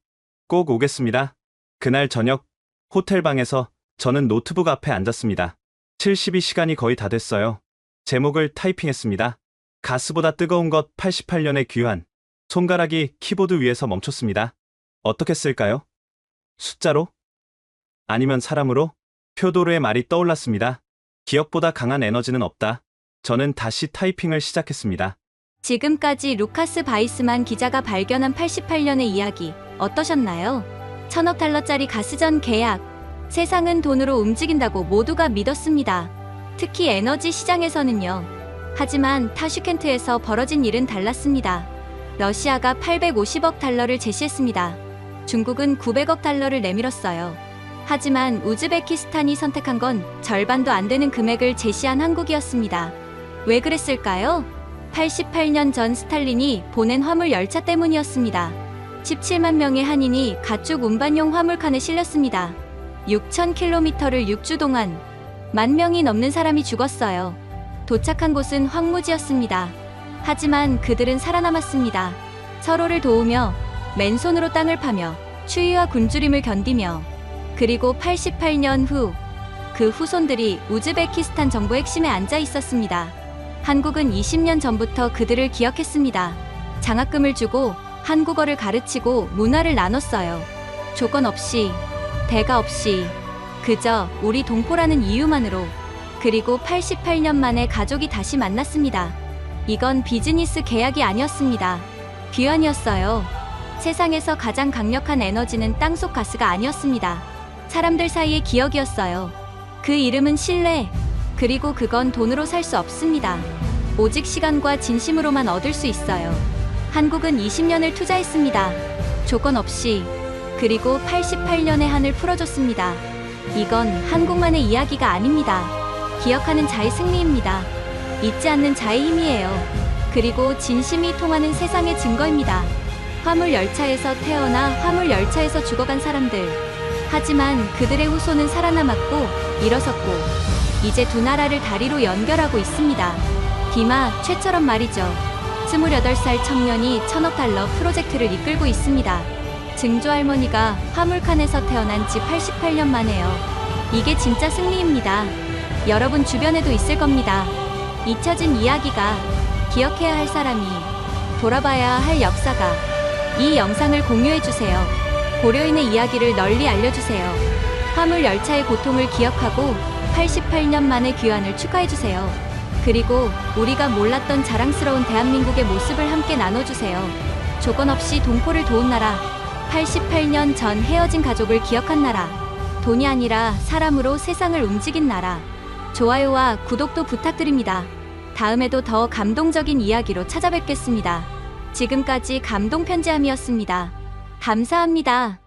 S4: 꼭 오겠습니다. 그날 저녁 호텔 방에서 저는 노트북 앞에 앉았습니다. 72시간이 거의 다 됐어요. 제목을 타이핑했습니다. 가스보다 뜨거운 것 88년의 귀환. 손가락이 키보드 위에서 멈췄습니다. 어떻게 쓸까요? 숫자로? 아니면 사람으로? 표도르의 말이 떠올랐습니다. 기억보다 강한 에너지는 없다. 저는 다시 타이핑을 시작했습니다.
S2: 지금까지 루카스 바이스만 기자가 발견한 88년의 이야기 어떠셨나요? 1,000억 달러짜리 가스전 계약. 세상은 돈으로 움직인다고 모두가 믿었습니다. 특히 에너지 시장에서는요. 하지만 타슈켄트에서 벌어진 일은 달랐습니다. 러시아가 850억 달러를 제시했습니다. 중국은 900억 달러를 내밀었어요. 하지만 우즈베키스탄이 선택한 건 절반도 안 되는 금액을 제시한 한국이었습니다. 왜 그랬을까요? 88년 전 스탈린이 보낸 화물 열차 때문이었습니다. 17만 명의 한인이 가축 운반용 화물칸에 실렸습니다. 6,000km를 6주 동안 10,000명이 넘는 사람이 죽었어요. 도착한 곳은 황무지였습니다. 하지만 그들은 살아남았습니다. 서로를 도우며 맨손으로 땅을 파며 추위와 굶주림을 견디며 그리고 88년 후 그 후손들이 우즈베키스탄 정부 핵심에 앉아 있었습니다. 한국은 20년 전부터 그들을 기억했습니다. 장학금을 주고 한국어를 가르치고 문화를 나눴어요. 조건 없이, 대가 없이, 그저 우리 동포라는 이유만으로. 그리고 88년 만에 가족이 다시 만났습니다. 이건 비즈니스 계약이 아니었습니다. 귀환이었어요. 세상에서 가장 강력한 에너지는 땅속 가스가 아니었습니다. 사람들 사이의 기억이었어요. 그 이름은 신뢰. 그리고 그건 돈으로 살 수 없습니다. 오직 시간과 진심으로만 얻을 수 있어요. 한국은 20년을 투자했습니다. 조건 없이. 그리고 88년의 한을 풀어줬습니다. 이건 한국만의 이야기가 아닙니다. 기억하는 자의 승리입니다. 잊지 않는 자의 힘이에요. 그리고 진심이 통하는 세상의 증거입니다. 화물 열차에서 태어나 화물 열차에서 죽어간 사람들. 하지만 그들의 후손은 살아남았고 일어섰고 이제 두 나라를 다리로 연결하고 있습니다. 디마 최처럼 말이죠. 28살 청년이 1,000억 달러 프로젝트를 이끌고 있습니다. 증조할머니가 화물칸에서 태어난 지 88년 만에요. 이게 진짜 승리입니다. 여러분 주변에도 있을 겁니다. 잊혀진 이야기가, 기억해야 할 사람이, 돌아봐야 할 역사가. 이 영상을 공유해주세요. 고려인의 이야기를 널리 알려주세요. 화물 열차의 고통을 기억하고 88년 만의 귀환을 축하해주세요. 그리고 우리가 몰랐던 자랑스러운 대한민국의 모습을 함께 나눠주세요. 조건 없이 동포를 도운 나라. 88년 전 헤어진 가족을 기억한 나라. 돈이 아니라 사람으로 세상을 움직인 나라. 좋아요와 구독도 부탁드립니다. 다음에도 더 감동적인 이야기로 찾아뵙겠습니다. 지금까지 감동편지함이었습니다. 감사합니다.